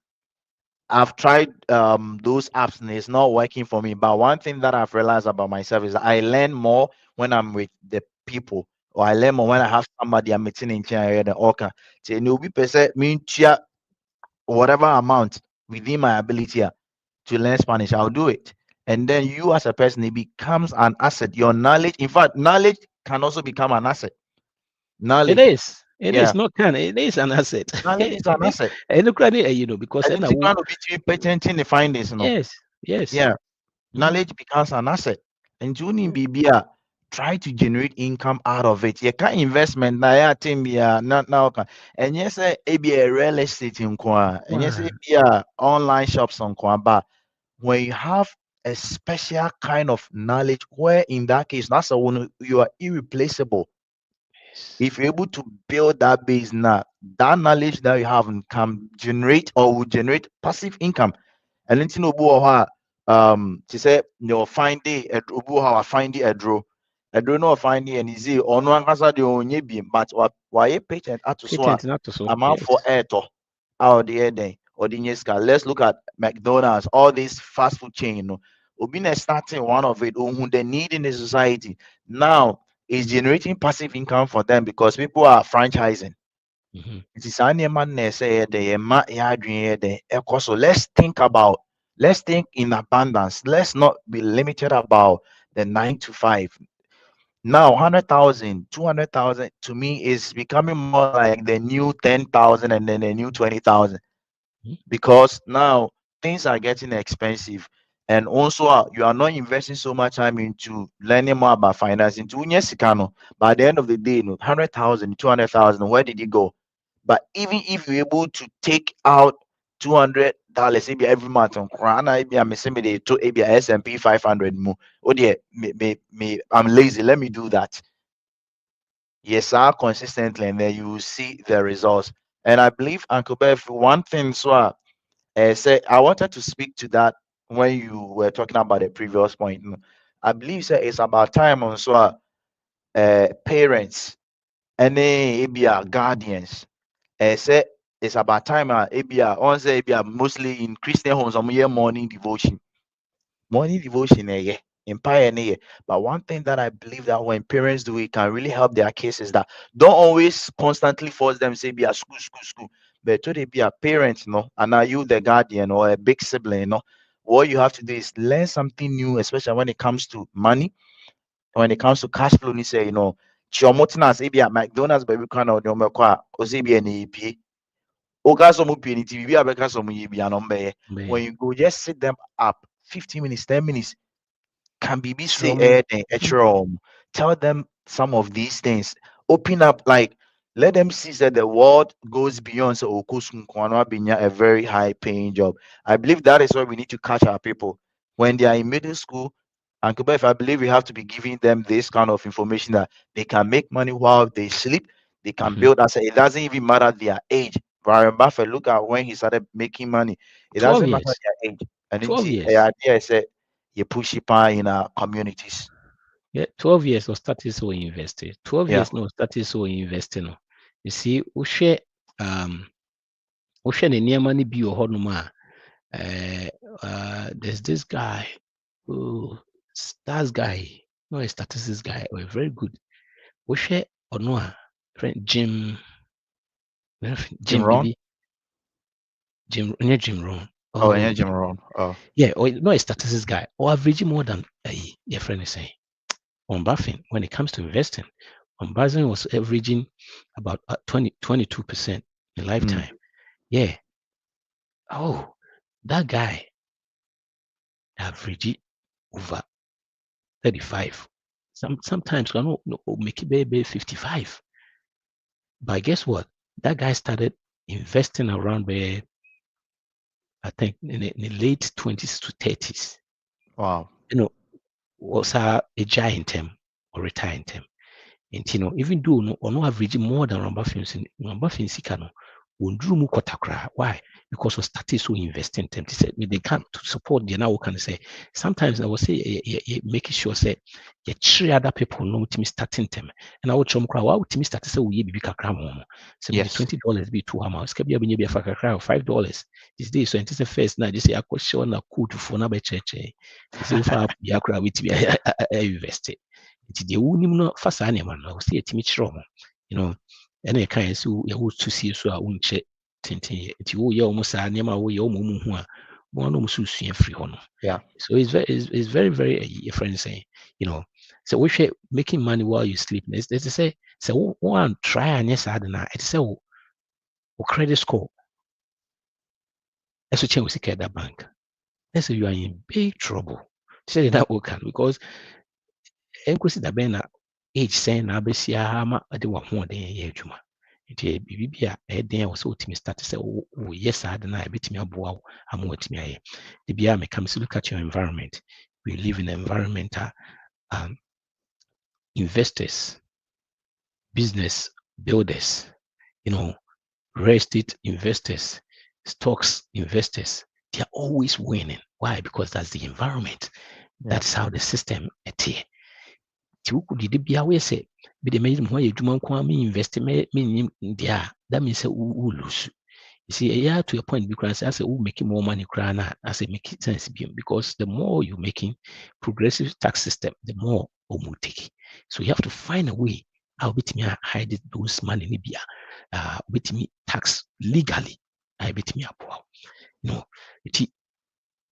I've tried those apps and it's not working for me. But one thing that I've realized about myself is that I learn more when I'm with the people, or I learn more when I have somebody I'm meeting in China than Oka. Say no be percent mean whatever amount within my ability to learn Spanish, I'll do it. And then you as a person, it becomes an asset. Your knowledge, in fact, knowledge can also become an asset. It Knowledge, is. It yeah, is not can. It is an asset. knowledge is an asset. And look at it, because And then it's going to be patenting the findings, yes, yes. Yeah. Mhm. Knowledge becomes an asset. And Juni BBA try to generate income out of it. You can investment na ya team ya not now can. And yes, it be a real estate in kwa. And yes, it Wow. be a online shops on kwa. But when you have a special kind of knowledge, where in that case, that's a one you are irreplaceable. Yes. If you're able to build that base now, that knowledge that you have can generate or will generate passive income. And then no she said no find it obu how I find it a draw no find it and easy or no answer the only be but why patient at so Patent not so. amount Yes. for air to. out there then or the let's look at McDonald's, all these fast food chain, you know. Obina starting one of it who they need in the society now is generating passive income for them because people are franchising. Mhm. It is any man say so let's think in abundance. Let's not be limited about the 9 to 5. Now 100,000, 200,000 to me is becoming more like the new 10,000 and then the new 20,000 Mhm. because now things are getting expensive, and also you are not investing so much time into learning more about finance into Unyesicano. By the end of the day, 100,000, 200,000, where did it go? But even if you're able to take out $200 maybe every month on Krana, maybe I'm assuming they to maybe S&P 500 more. Oh dear, I'm lazy. Let me do that. Yes, sir, consistently, and then you will see the results. And I believe Uncle Bev, one thing say I wanted to speak to that when you were talking about the previous point. I believe say it's about time on parents and maybe guardians say it's about time on say mostly in Christian homes morning devotion empire but one thing that I believe that when parents do it can really help their kids is that don't always constantly force them say be a school but to they be a parent, and are you the guardian or a big sibling, what you have to do is learn something new, especially when it comes to money, when it comes to cash flow. You say Chiomotinas be at McDonald's, but we can't or be an EP. When you go, just sit them up 15 minutes, 10 minutes. Can be say Strong. Mhm. tell them some of these things. Open up, like let them see that the world goes beyond so being a very high paying job. I believe that is why we need to catch our people when they are in middle school. And if I believe we have to be giving them this kind of information that they can make money while they sleep, they can Mhm. build. I say it doesn't even matter their age. Warren Buffett, look at when he started making money. It 12 doesn't matter years. their age. And then 12 the years. idea is that you push it in our communities. Yeah, 12 years or started so invested. 12 Yeah. years no started so investing. No. You see, we share the near money be or there's this guy who stars guy, no a statistics guy, or very good. We share or no friend Jim Jim Rohn? Bibi, Jim Rohn. Oh, yeah, Oh, Jim Rohn. Oh, yeah, or no a statistics guy, or averaging more than your friend is saying. On Buffett, when it comes to investing, on Buffett was averaging about 22% in mm, lifetime. Yeah. Oh, that guy averaging over 35. Sometimes I don't make it maybe 55. But guess what? That guy started investing around where I think in the late 20s to 30s. wow. You know, was a giant term or retiring term. And even though no or no average more than number sika no wonduru mu kotakra. Why? Because we started so investing in them. They said they can't support the now can say sometimes I will say making sure say you three other people know to me starting them. And I would try wow to me start to say we be kakra mo. So maybe Yes. $20 be 2 amounts. Can be a kakra $5 this day. So until the first now just say I could show na cool to for na be church. This is for yakra with me invested nti deɛ wonim no fa saa nneɛma no wɔ sɛ yɛtumi kyerɛ ho ɛna yɛka yɛ sɛ yɛwo to sie so a wonkyɛ tentenyɛ nti woyɛ wɔ mo saa nneɛma a woyɛ wɔ mo mu hu a wɔn no so sua firi hɔ no Yeah. so it's very very yɛfrɛ no sɛ sɛ wohwɛ making money while you sleep ɛte sɛ sɛ woan try anyɛ saa de no a ɛte sɛ wo credit score ɛso kyɛn wo sika ɛda bank ɛsɛ you are in big trouble sɛ deɛ na woka no because ɛnkosi da bɛn na age sɛn na abɛsi ara ma ɛde w'ahoɔden yɛ adwuma nti biribi bi a ɛyɛ den a wɔ sɛ wotumi start sɛ woyɛ saa de no a ɛbɛtumi aboa wo ama watumi ayɛ de biara meka me sɛ look at your environment. We live in an environment a investors, business builders, real estate investors, stocks investors, they are always winning. Why? Because that's the environment. Yeah. That's how the system is. Nti wokɔdidi bia woyɛ sɛ bi de mɛyɛ ho ayɛ adwuma nko a me invest menyim deɛ a that means sɛ wo lose You see, yeah, to a point because I say, oh, making more money, I say make it sense because the more you're making progressive tax system, the more take. So you have to find a way how bit me hide those money Libya, bit me tax legally. I bit me up. No, it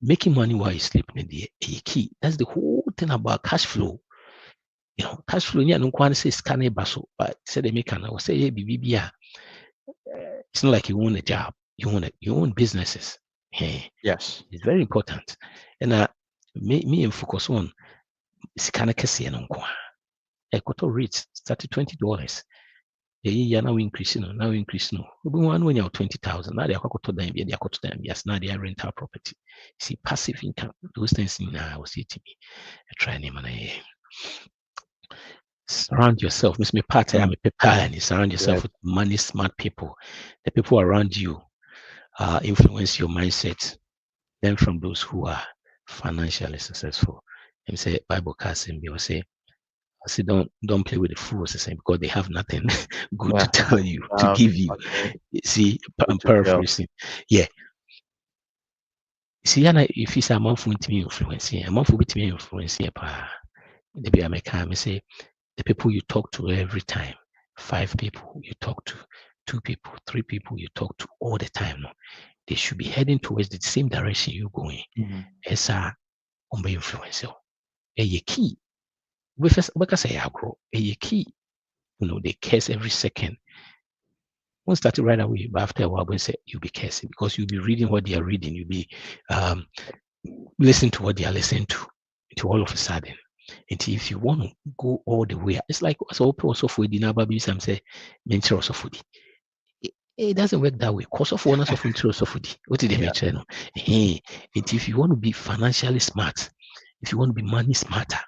making money while you sleep in the key. That's the whole thing about cash flow. Cash flow, yeah, no one says can basso, but said they make an I will say, hey, BBBA. It's not like you own a job, you own businesses. Hey, Yes. it's very important. And me and focus on Sikana Kesi and Unqua. Equator rates started $20. Yeah, now increasing, now increasing. One when you're 20,000, now they're to them, they're to them, yes, now they are rental property. See, passive income, those things in I will say to me, try name and surround yourself. Miss me part I am a paper and surround yourself with money smart people. The people around you influence your mindset. Learn from those who are financially successful. And say Bible cast him, will say don't play with the fools because they have nothing good to tell you, to give you. Okay. See, I'm paraphrasing. Yeah. See, if you say a month to me influencing, a month with me influencing, the be I say the people you talk to every time, 5 people you talk to, 2 people, 3 people you talk to all the time. No, they should be heading towards the same direction you're going. As a influencer, a key. Because I grow, a key. They curse every second. Won't start it right away, but after a while, when say you'll be cursing because you'll be reading what they are reading, you'll be listening to what they are listening to all of a sudden. And if you want to go all the way, it's like so also for the Nababi some say mentor also for it doesn't work that way. Cost of one of interest of what did they mention? Hey, and if you want to be financially smart, if you want to be money smarter,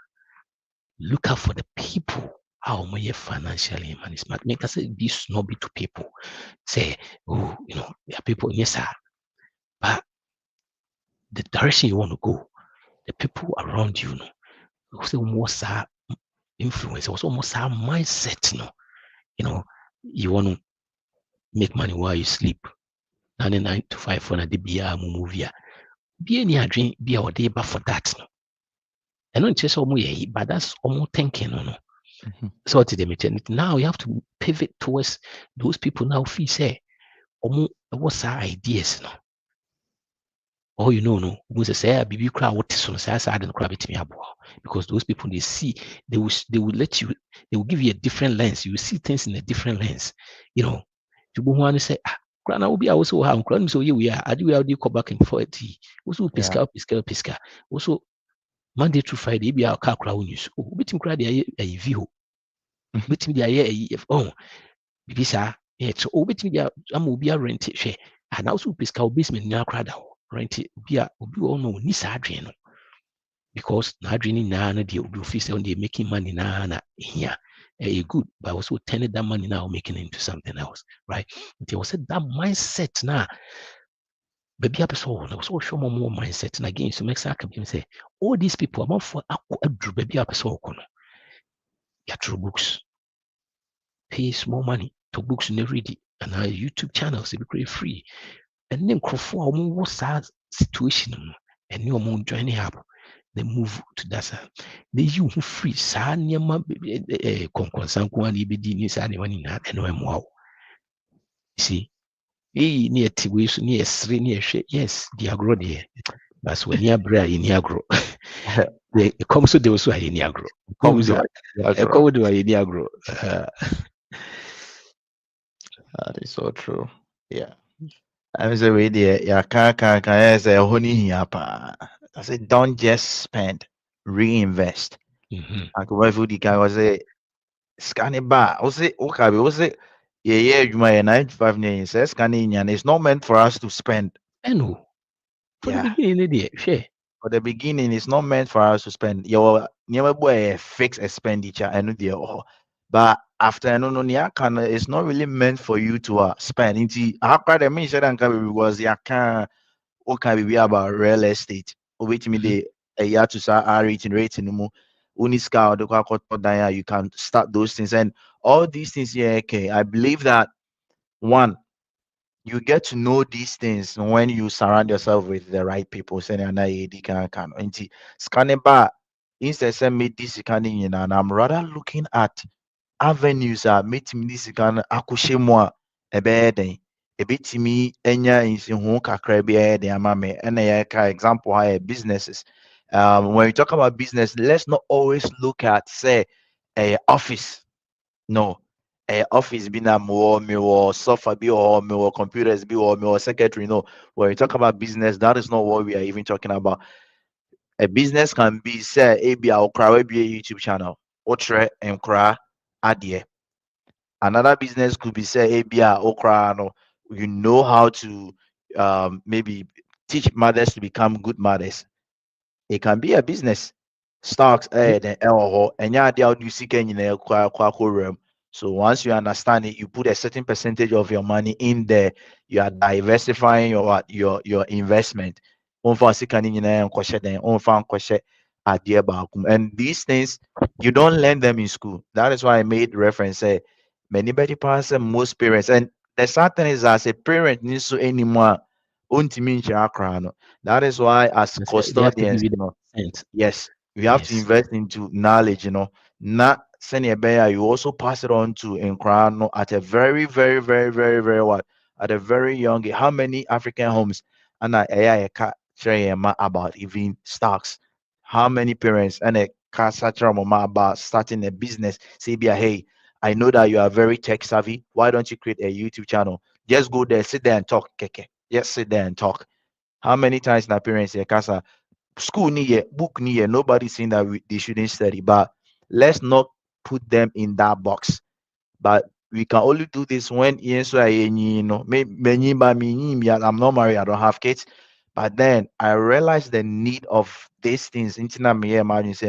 look out for the people how much financially money smart. Make us be snobby to people. Say, oh, there are people, yes, sir. But the direction you want to go, the people around you, also almost influence, also almost our mindset, you want to make money while you sleep. 9 to 5 for the BR movie. Be any dream, be our day, but for that, no. And not just almost, but that's almost thinking, no. So what did they mention? Now you have to pivot towards those people now feel say, what's our ideas, no? Oh, no, once say baby crowd what is on say I don't crab it me because those people they will let you, they will give you a different lens. You will see things in a different lens. To go want to say, Grana will be also how crime so we are. I do come back and forth. Also pisca. Also Monday to Friday, be our car crowd news. Oh, bit him cry a view. Bit him the oh, Bisa, so bit me be a rent share. And also pisca basement now crowd rent be all no ni sadrian because na dreaming na the office on they making money na here good, but also turning that money now making it into something else, right? They was that mindset now. Baby episode, I was so show more mindset and again so make sense say all these people are for baby episode yeah through books, pay small money to books and read it and our YouTube channels they be free. And then Crawford was that situation and you are joining up. They move to that side. They you free Sanyama Conconsanquan EBD Nisani and wow. See, near Tiwis near Sri near yes, the agro there. But when near Bra in Yagro, they come so they also in Yagro. Come so in Yagro. That is so true. Yeah. I was away there. Yeah, can say honey I said, don't just spend, reinvest. I could buy food. I was a scanning bar. I say, okay, was it? Yeah, you might 95 years. Scanning, and it's not meant for us to spend. I know. For the beginning, share. For the beginning, it's not meant for us to spend. Your never boy fixed expenditure and the but after it's not really meant for you to spend. How quite the mention was can be about real estate. Which mean the a year to start rating no more. You can start those things and all these things here. Okay, I believe that one, you get to know these things when you surround yourself with the right people. Say na yedi kan. Nti scanning bar instead say me this scanning and I'm rather looking at avenues a metimi ne sika no akɔhyɛ mu a ɛbɛyɛ den ɛbɛtumi anya nsiho kakra bi ɛyɛ den ama me ɛna yɛka example ha yɛ businesses. When we talk about business, let's not always look at say a office. No, a office bi na mewɔ software bi wɔ hɔ, mewɔ computers bi wɔ hɔ, mewɔ secretary. No, when we talk about business, that is not what we are even talking about. A business can be say ebi a okra be a YouTube channel, otre nkra adie. Another business could be say ebi a okra no, you know how to maybe teach mothers to become good mothers. It can be a business. Stocks, then and yeah, they do seek room. So once you understand it, you put a certain percentage of your money in there. You are diversifying your what your investment. Onfa sika ni nyinaa nkɔhyɛ dɛn, onfa nkɔhyɛ adeɛ baako mu. And these things you don't learn them in school. That is why I made reference. Say many better parents and most parents. And the sad thing is, as a parent needs to anymore. Untimi nkyerɛ akora no. That is why as They have to give custodians, you you the know. consent. Yes, we have to Yes. invest into knowledge, Not senior bear, you also pass it on to Nkrano at a very, very, very, very, very what? At a very young age. How many African homes and I share about even stocks? How many parents and a mama about starting a business? Say, be hey, I know that you are very tech savvy. Why don't you create a YouTube channel? Just go there, sit there and talk, keke. Just sit there and talk. How many times na parents say, Kasa, school near book near nobody's saying that they shouldn't study, but let's not put them in that box. But we can only do this when yes, I'm not married, I don't have kids. But then I realized the need of these things. Internet me imagine say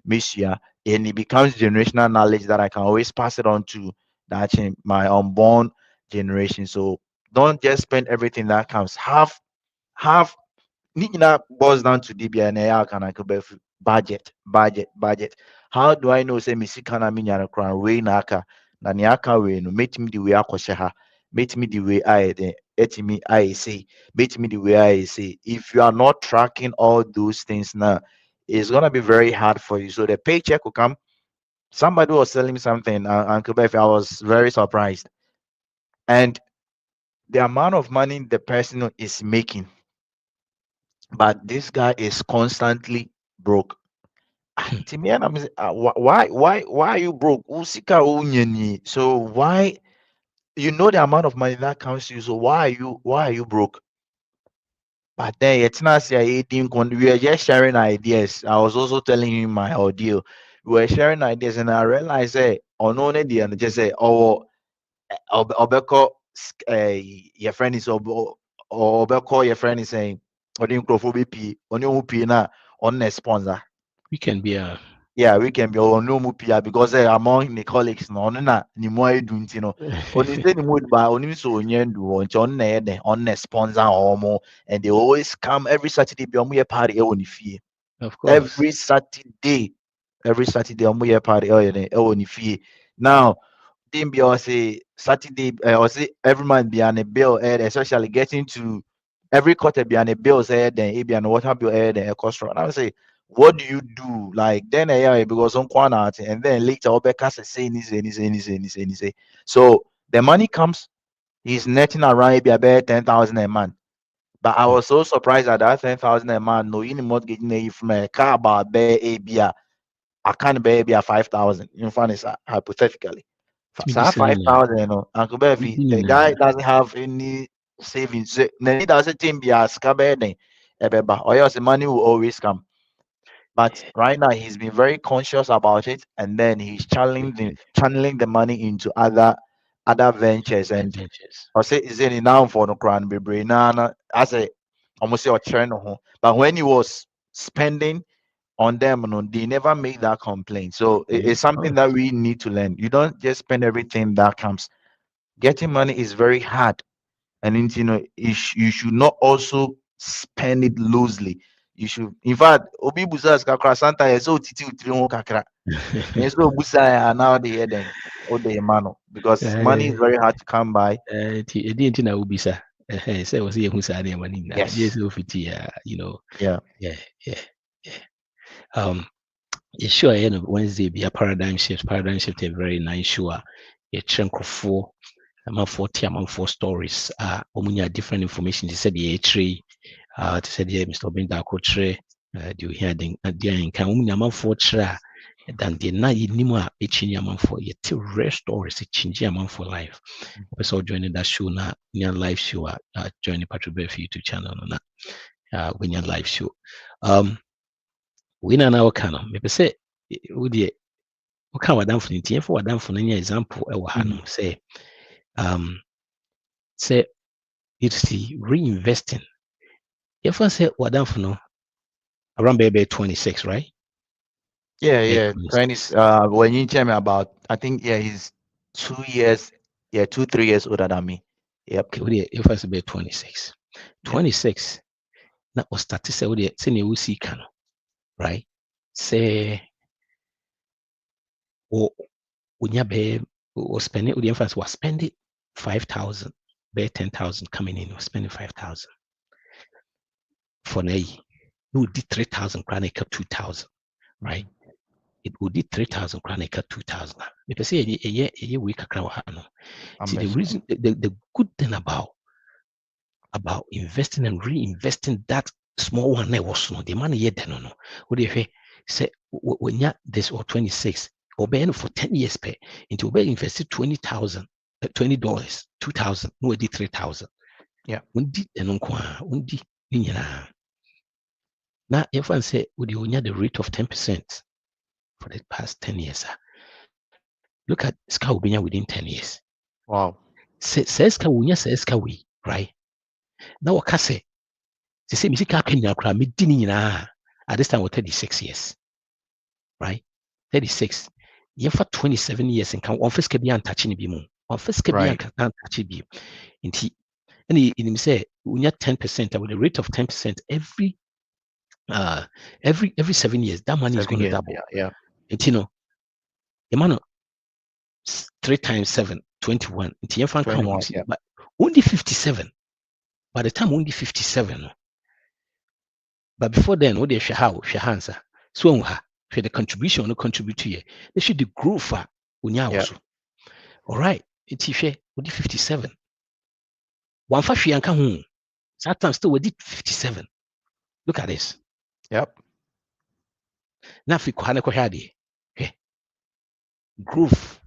miss ya, and it becomes generational knowledge that I can always pass it on to my unborn generation. So don't just spend everything that comes. Have ne nyinaa boils down to DBA and AI can I budget. How do I know say me sika na minya no kran we na aka na ne aka we no metimi the way akɔhyɛ ha metimi the way I then etimi I say metimi the way I say if you are not tracking all those things now it's gonna be very hard for you. So the paycheck will come. Somebody was selling me something, Uncle Beff. I was very surprised, and the amount of money the person is making, but this guy is constantly broke. To me, and I'm saying, why are you broke? Usika unyeni. So why you know the amount of money that comes to you? So why are you broke? But then it's not say we are just sharing ideas. I was also telling him my ordeal. We were sharing ideas, and I realized, hey, on only the and just say, oh, obeko, your friend is obeko, your friend is saying, or the microphone on your na on a sponsor. We can be a Yeah, we can be on no mupia because among the colleagues no na ni mo edu nti no oni say ni mood ba oni so onye ndu nti on na yede on na sponsor omo and they always come every Saturday be omo ye party e woni fie of course. every Saturday omo ye party e woni fie now then be or say Saturday or say every month be on a bill especially getting to every quarter be on a bill say then e be on water bill then a cost and I would say what do you do like then yeah because on corner and then later Obeka say say so the money comes he's netting around maybe about 10,000 a month but I was so surprised at that 10,000 a month no you not getting a from a car about a beer I can't be a 5,000 in front is hypothetically so Medicine, 5,000, Uncle Bevi, the guy doesn't have any savings. Then he doesn't think be as cabin, or else the money will always come. But right now he's been very conscious about it, and then he's channeling the money into other ventures. And adventures. I say is it now for no crown be brain as a almost say a trend but when he was spending on them, they never make that complaint. So Yeah, it's of something that course. we need to learn. You don't just spend everything that comes. Getting money is very hard, and you should not also spend it loosely. You should, in fact, obi busa kakra santa yeso titi utiri ho kakra. And so Busaya now the heading or the man because money is very hard to come by. Ti na ubisa. Say was here who said money na. Yes. You know. Yeah. Yeah, yeah, yeah. Yeah, sure, you know, Wednesday be a paradigm shift. Paradigm shift is very nice. Sure, a chunk of four. I'm for stories. Omunya different information. They said the tree. They said yeah, Mr. Binda Kotre. Do you hear the in can amount for tra than the na yinima a chinny amount for yet to rare stories a chingy amount for life. Episode joining that show na near live show joining Patrick Bear YouTube channel na when your live show. We na now can maybe say would ye what can wadam for the for wadam for any example say say it's the reinvesting. If I say wadam for no around baby 26, right? Yeah. 20 when you tell me about I think he's 2 years, 2-3 years older than me. Yep. Okay, if I say 26. 26 na o start say we say na we see can, right? Say o unya be or spending the emphasis was spending 5,000, be 10,000 coming in, or spending 5,000 for na you did 3,000 chronic 2,000, right? It would be 3,000 chronic 2,000. Because a year we can see the reason the good thing about investing and reinvesting that small one was no the money yet no. What if say when you this or 26 or be for 10 years pay into be invested $20,000, $20, 2,000, no did 3,000. Yeah. Undi undi now if I say would you the rate of 10% for the past 10 years? Look at Ska within 10 years. Wow. Says Ska we, right? Now what say? They say Missy Kenya me dinning at this time was 36 years. Right? 36. You for 27 years and can one first be untouching be more. One first be untouching be. And he say when you 10% with a rate of 10% every 7 years, that money is going to double. Yeah. And you know, the man 3 times 7, 21. But only 57. By the time only 57. But before then, what they shahansa. So the contribution no contribute to ye. They should the growth also. All right. It's only 57. One fashi and kahun. Sometimes still we did 57. Look at this. Yep. Now if we growth.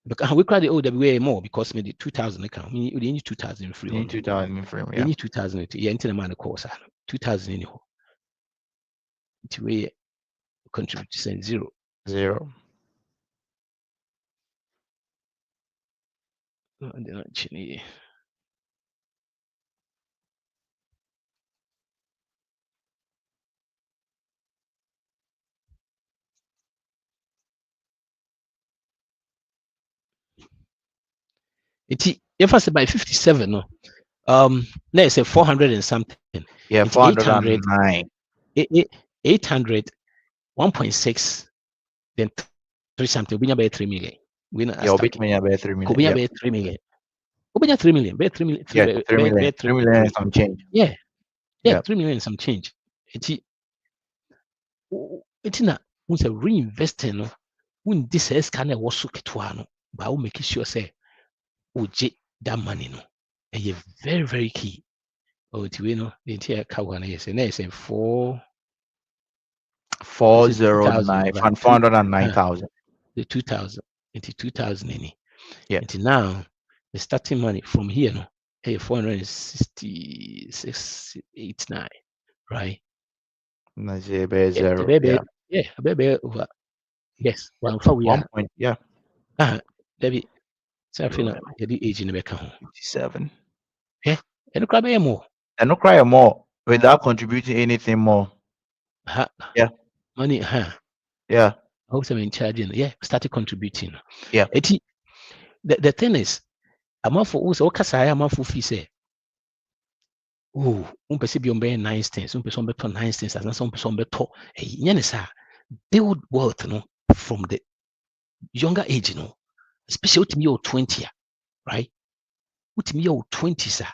Because we cry the OWA more because maybe 2,000 account. We need 2,000 free. You need 2,000 free. Yeah. You need 2,000. Yeah, into the man of course. 2,000 anyhow. To we contribute to send 0. If I say by 57, no, let's say 400 and something. Yeah, 409. 800, 1.6, then 3 something. We about 3 million. We about 3 million. We about 3 million. We about 3 million. 3 million. 3 million and some change. Yeah. 3 million and some change. It's not once a reinvesting. When this is kind of was so ketuano, but I'll make sure say, that money no, and you're very, very key. Oh, do we know the entire Kawana is and there's a 409,000. The 2,000 into 2,000 any. Yeah. Until now, the starting money from here no, 466.89, right? Zero. Yeah, baby over. Yes, well, for we 1 point. Yeah. Debbie. So I feel like the age in the back home. 57. Yeah, and cry more. And no cry more without contributing anything more. Yeah. Money, Yeah. Also in charging. Yeah, started contributing. Yeah. The thing is, I'm for also I'm for fee say. Oh, person be on 9 cents, person be 9 cents, and some person be to. Hey, build wealth, no, from the younger age, especially with me 20, right? With me 20, sir,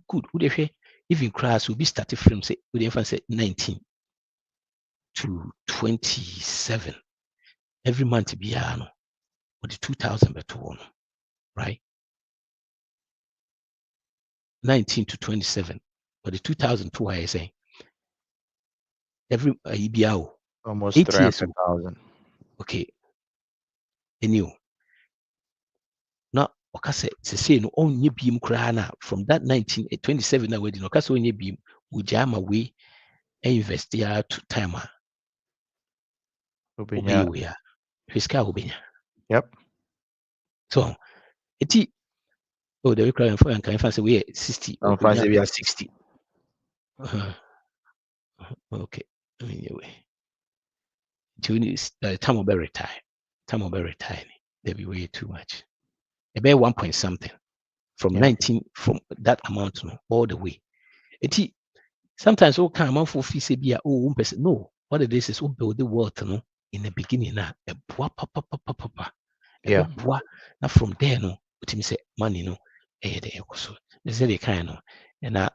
good. Even class will be starting from say 19 to 27. Every month be with the 2,000 better one, right? 19 to 27, but the 2002 I say every EBO almost 8 years. 300,000. Okay, anyway. Now, okay, say no only beam crana from that 1927 na wedding. Okay, so only beam ujama we invest ya to timer. Ubenya. Fiska ubenya. Yep. So, eti the requirement for and can fancy we 60. Fancy we are 60. Okay. Anyway. Time will be retire. Time will be retire. They'll be way too much. About 1 point something from 19 from that amount all the way. Sometimes all kind of for fee say be no. What it is build the wealth in the beginning now. Yeah. Now from there what me say money so they say they kind and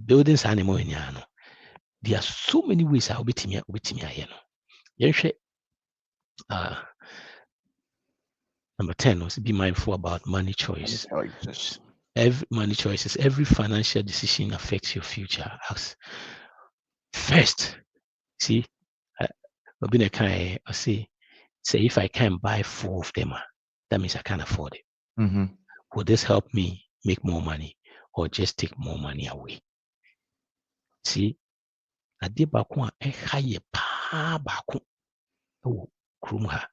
buildings animal in there are so many ways I'll be me number 10 was be mindful about money choice. Every financial decision affects your future. First, see, I say if I can buy 4 of them, that means I can't afford it. Mm-hmm. Will this help me make more money or just take more money away? See, I did back one a higher pa back krum ha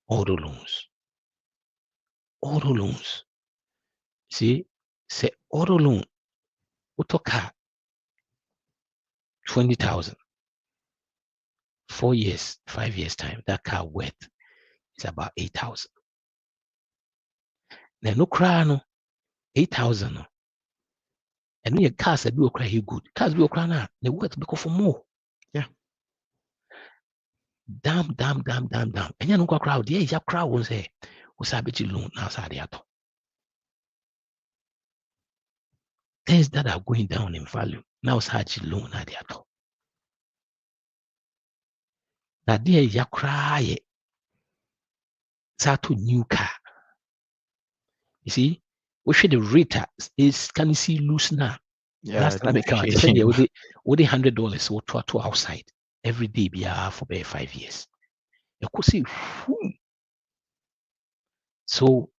auto loans. Auto loans. See, say auto loan, auto car 20,000. 4 years, 5 years time, that car worth is about 8,000. Now no cry 8,000 and your cars that will cry you good. Cars will cry now, they worth because for more. Yeah. Damn. And you know crowd, yeah, crowd won't say what's happening loan now sadiato. Things that are going down in value now such loan at the ato. Now there ya cry to new car. You see, we should the rate is can you see loose now? Yeah. Last time I count, they said with the $100 or to outside every day be for 5 years. You could see so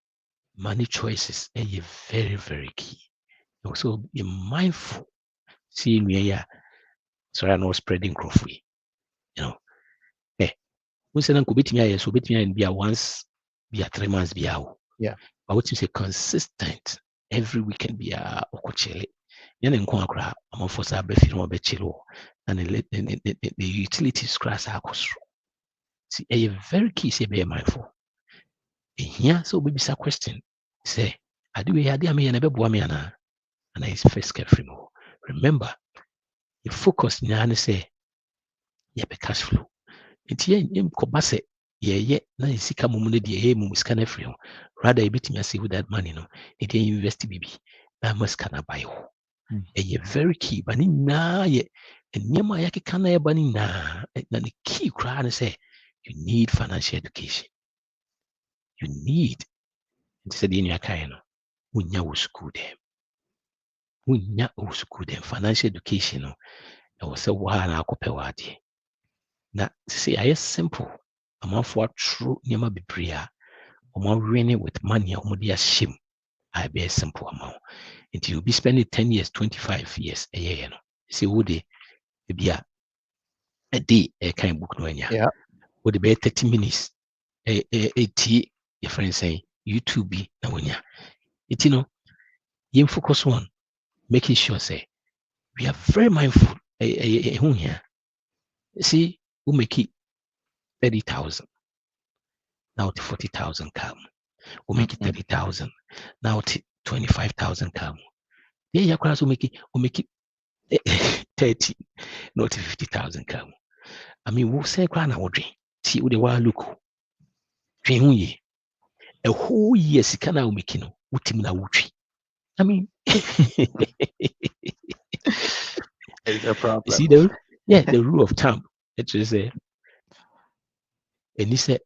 money choices are very, very key. Also be mindful. Seeing me sorry, I'm not spreading coffee. We say could beat me so beat me and be once be 3 months be out. Yeah. But what you say consistent every weekend be okochele. Yan nkwa akra amafo sa be fi no be chilo and the utilities class akosro. See, a very key say be mindful. Here so be bisa question say ade we ade am ye na be boa me ana and I first carefree mo. Remember, the focus na say ye be cash flow. Enti ye mkoba say ye na sika mumu ne de ye mumu sika na free ho. Rather you betimi say with that money no, it invest bibi. Na must can buy ho. A very key, but na ye and nyama yake kana ye bani na the key cry say you need financial education. You need said in your kind unya wo school them. Unya wo school them financial education no. I was say wa na akope wade. Na say I simple. I'm for true nyama bibria. I'm winning with money omodia shim. I be a simple amount. Until you be spending 10 years, 25 years a year, See would they be a day a kind book no yeah. Would be 30 minutes a your friend saying YouTube be na wanya. It you focus on making sure say we are very mindful here. See, we make it 30,000. Now to 40,000 come. We make it 30,000. Now to 25,000 come. Yeah, your class will make it 30, not 50,000 come. I mean, we'll say cry now dream. See what they want look. Dream ye. A whole year sika na umeki no. Utim na wutri. I mean, It's a you problem. see the rule of thumb. It is a and he said,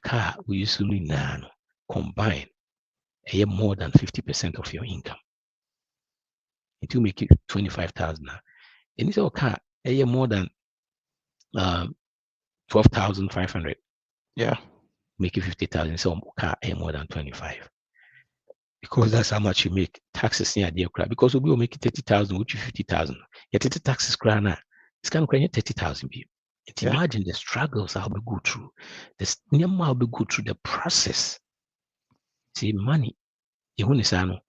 "Car we usually now combine more than 50% of your income. It will make it 25,000. And he said, "Car more than 12,500. Yeah. Make it 50,000. So car more than 25." Because that's how much you make. Taxes near dear crowd. Because we will make it 30,000, which is 50,000. Yet the taxes crowd now. It's kind of 30,000. Yeah. Imagine the struggles I'll be go through. The I'll be go through the process. See, money, you understand?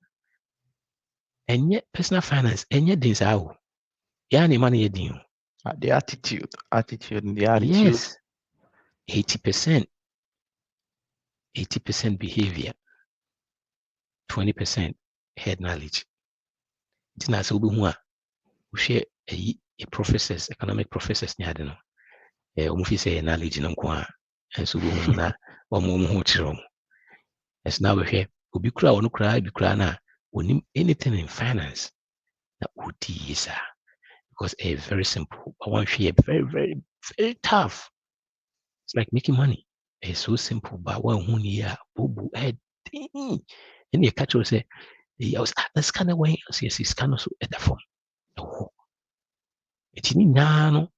And yet personal finance, and yet this how. Yeah, the money you The attitude and the attitude. Yes, 80%, 80% behavior, 20% head knowledge. It's not so we share a professors, economic professors near them. Umufi say knowledge no kwa so we hu na omo ho kyerɛ mo. As now we hear obi kura ono kura bi kura na onim anything in finance na odi yisa because it's very simple. But one share very very very tough. It's like making money. It's so simple but one hu ni ya bobu head. And you catch us say I was that's kind of way yes it's kind of so at the form. Oh. It's no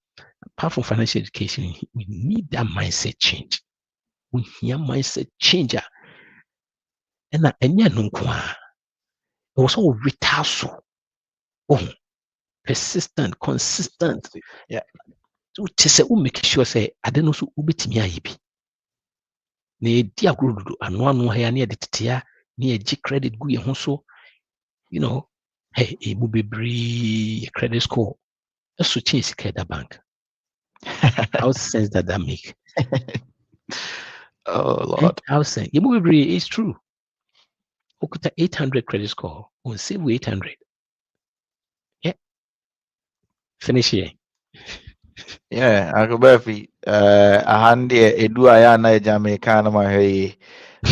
apart from financial education, we need that mindset change. We hear mindset changer. And no kwa. It was all retaso. Oh, persistent, consistent. Yeah. So say we make sure say I don't know so ubetimi ayibi. Na di agrudu ano ha na de tetea na gi credit gu ye ho so. You know, hey, e mu bebre credit score. So change sika da bank. How sense that make? Oh Lord. How sense? E mu bebre is true. Okuta 800 credit score. On save 800. Yeah. Finish here. Yeah, Akubafi, Ahandi Edu Ayana Jamaican my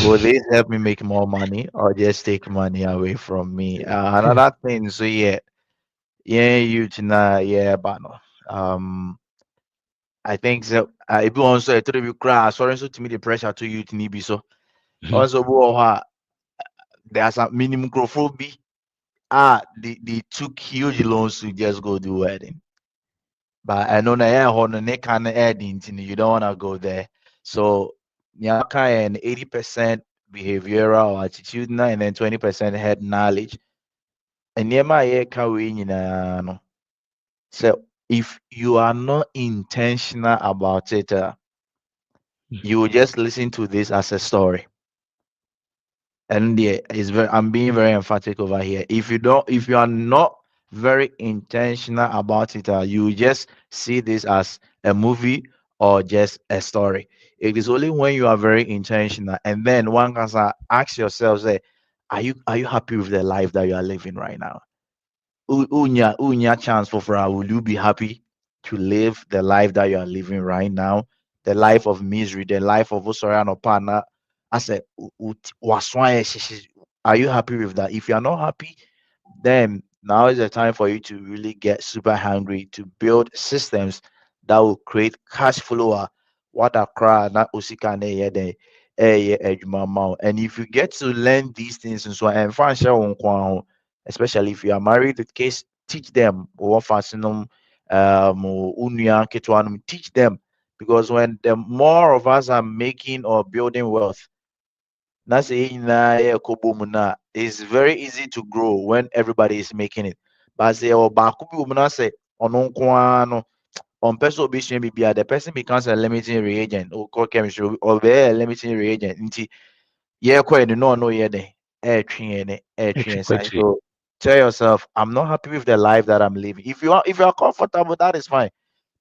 will this help me make more money or just take money away from me? Another thing, so you na but no. I think so. If you want to tell you cry, sorry, so to me the pressure to you to need so. Also, there's a minimum crowdphobia. They took huge loans to just go do wedding. But I know that they can add into you don't want to go there. So Nyaka and 80% behavioral or attitudinal and then 20% head knowledge. And no. So if you are not intentional about it, you will just listen to this as a story. And I'm being very emphatic over here. If you are not very intentional about it, you just see this as a movie or just a story. It is only when you are very intentional, and then one can ask yourself, say, are you happy with the life that you are living right now? Unya chance for will you be happy to live the life that you are living right now? The life of misery, the life of Osoriano Pana. I said, are you happy with that? If you are not happy, then now is the time for you to really get super hungry to build systems that will create cash flow. What a cry, not usika and if you get to learn these things and so and especially if you are married with case, teach them or teach them because when the more of us are making or building wealth, it's very easy to grow when everybody is making it. But say on person the person becomes a limiting reagent or call chemistry or very limiting reagent. Yeah, quite no yeah so tell yourself, I'm not happy with the life that I'm living. If you are comfortable, that is fine.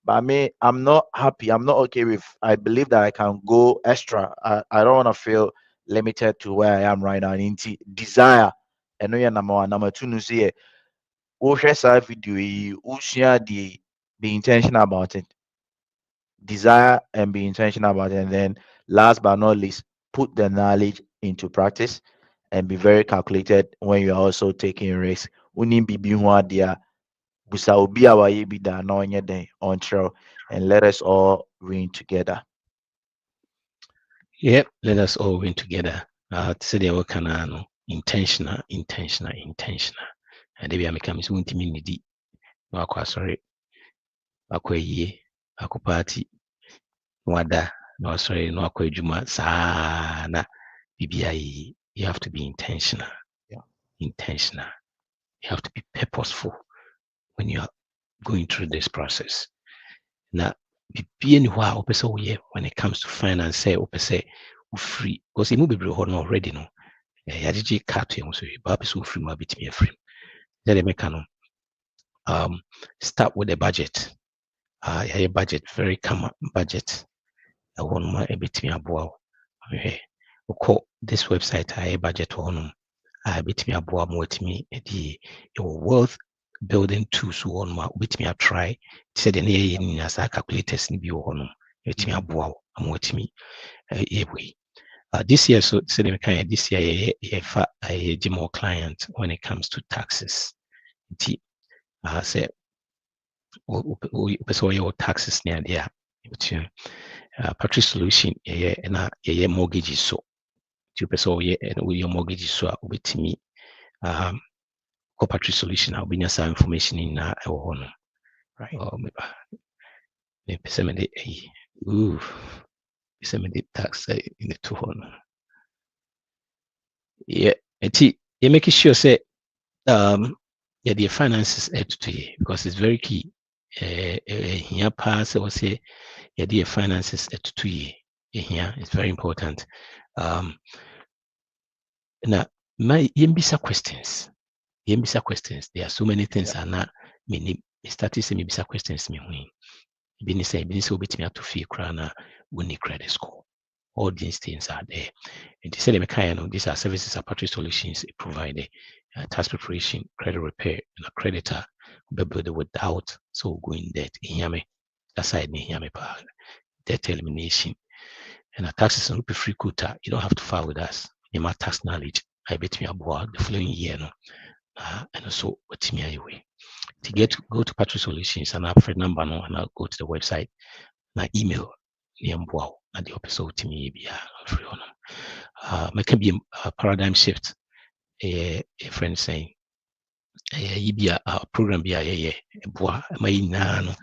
But me, I'm not happy. I'm not okay with. I believe that I can go extra. I don't want to feel limited to where I am right now. Into desire. And no, number one, number two, no see. Share video. Share the intention about it. desire and be intentional about it. And then last but not least, put the knowledge into practice and be very calculated when you're also taking risks. Uni bibi ho adia busa obi a waye bi da na onye den on trail, and let us all win together. Yep, let us all win together. Say they work on intentional. And they become so intimidity. Sorry, akwaye, akupati, wada, no sorry, no akwajuma, sana, BBI. You have to be intentional. Yeah. Intentional. You have to be purposeful when you are going through this process. Now, be anywhere when it comes to finance, say, free, because it will be already no. Yadiji cut you so but so free ma bit me free. Then make start with a budget. A budget, very common budget. I want my a bit me aboa. Call this website a budget on a bit me aboa mo with me your wealth building tools on my bit me a try. Said any as I calculators ni bi on it me aboa am with me way. This year, so this year, I more client when it comes to taxes. Say, so your taxes near there. Patrick Solution, and mortgage is so. To person, your mortgage is so with me. Patrick Solution, I'll be some information in our home. Right. Maybe some of the tax in the 200. Yeah, you make sure say the finances to you because it's very key. Here pass or say the finances to you. Here it's very important. Now my yembisa questions. There are so many things are not meaning starting say maybe questions me when. Been say bit me to fee crana winning credit score. All these things are there. And they say these are services that Patrick Solutions provide tax preparation, credit repair, and a creditor build without so going debt. Aside debt elimination. And a taxes on free quota. You don't have to file with us. You my tax knowledge. I bet me about the following year. No? And also what's me anyway. To go to Patrick Solutions and I've phone number no, and I'll go to the website. My email wow at the episode to me be free on make be a paradigm shift a friend saying be a program be a boa my na no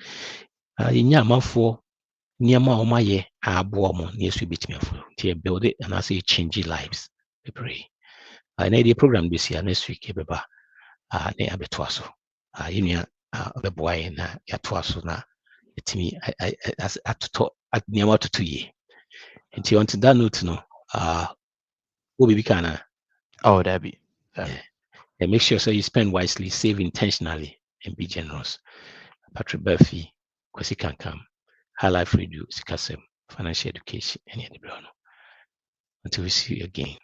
nya amafo nneɛma a wɔayɛ a aboa mo na yɛso bɛtumi afo nti build it and say change lives bebree na the program this year next week yɛbɛba na yɛabɛtoa so yɛnua bɛboa yɛn na yɛatoa so na yɛtumi atotɔ nneɛma atoto yie nti on to that note no what be kind that be and make sure so you spend wisely, save intentionally, and be generous. Patrick Murphy, Kwesi Kankam, High Life Radio, Sikasem, Financial Education, and Until we see you again.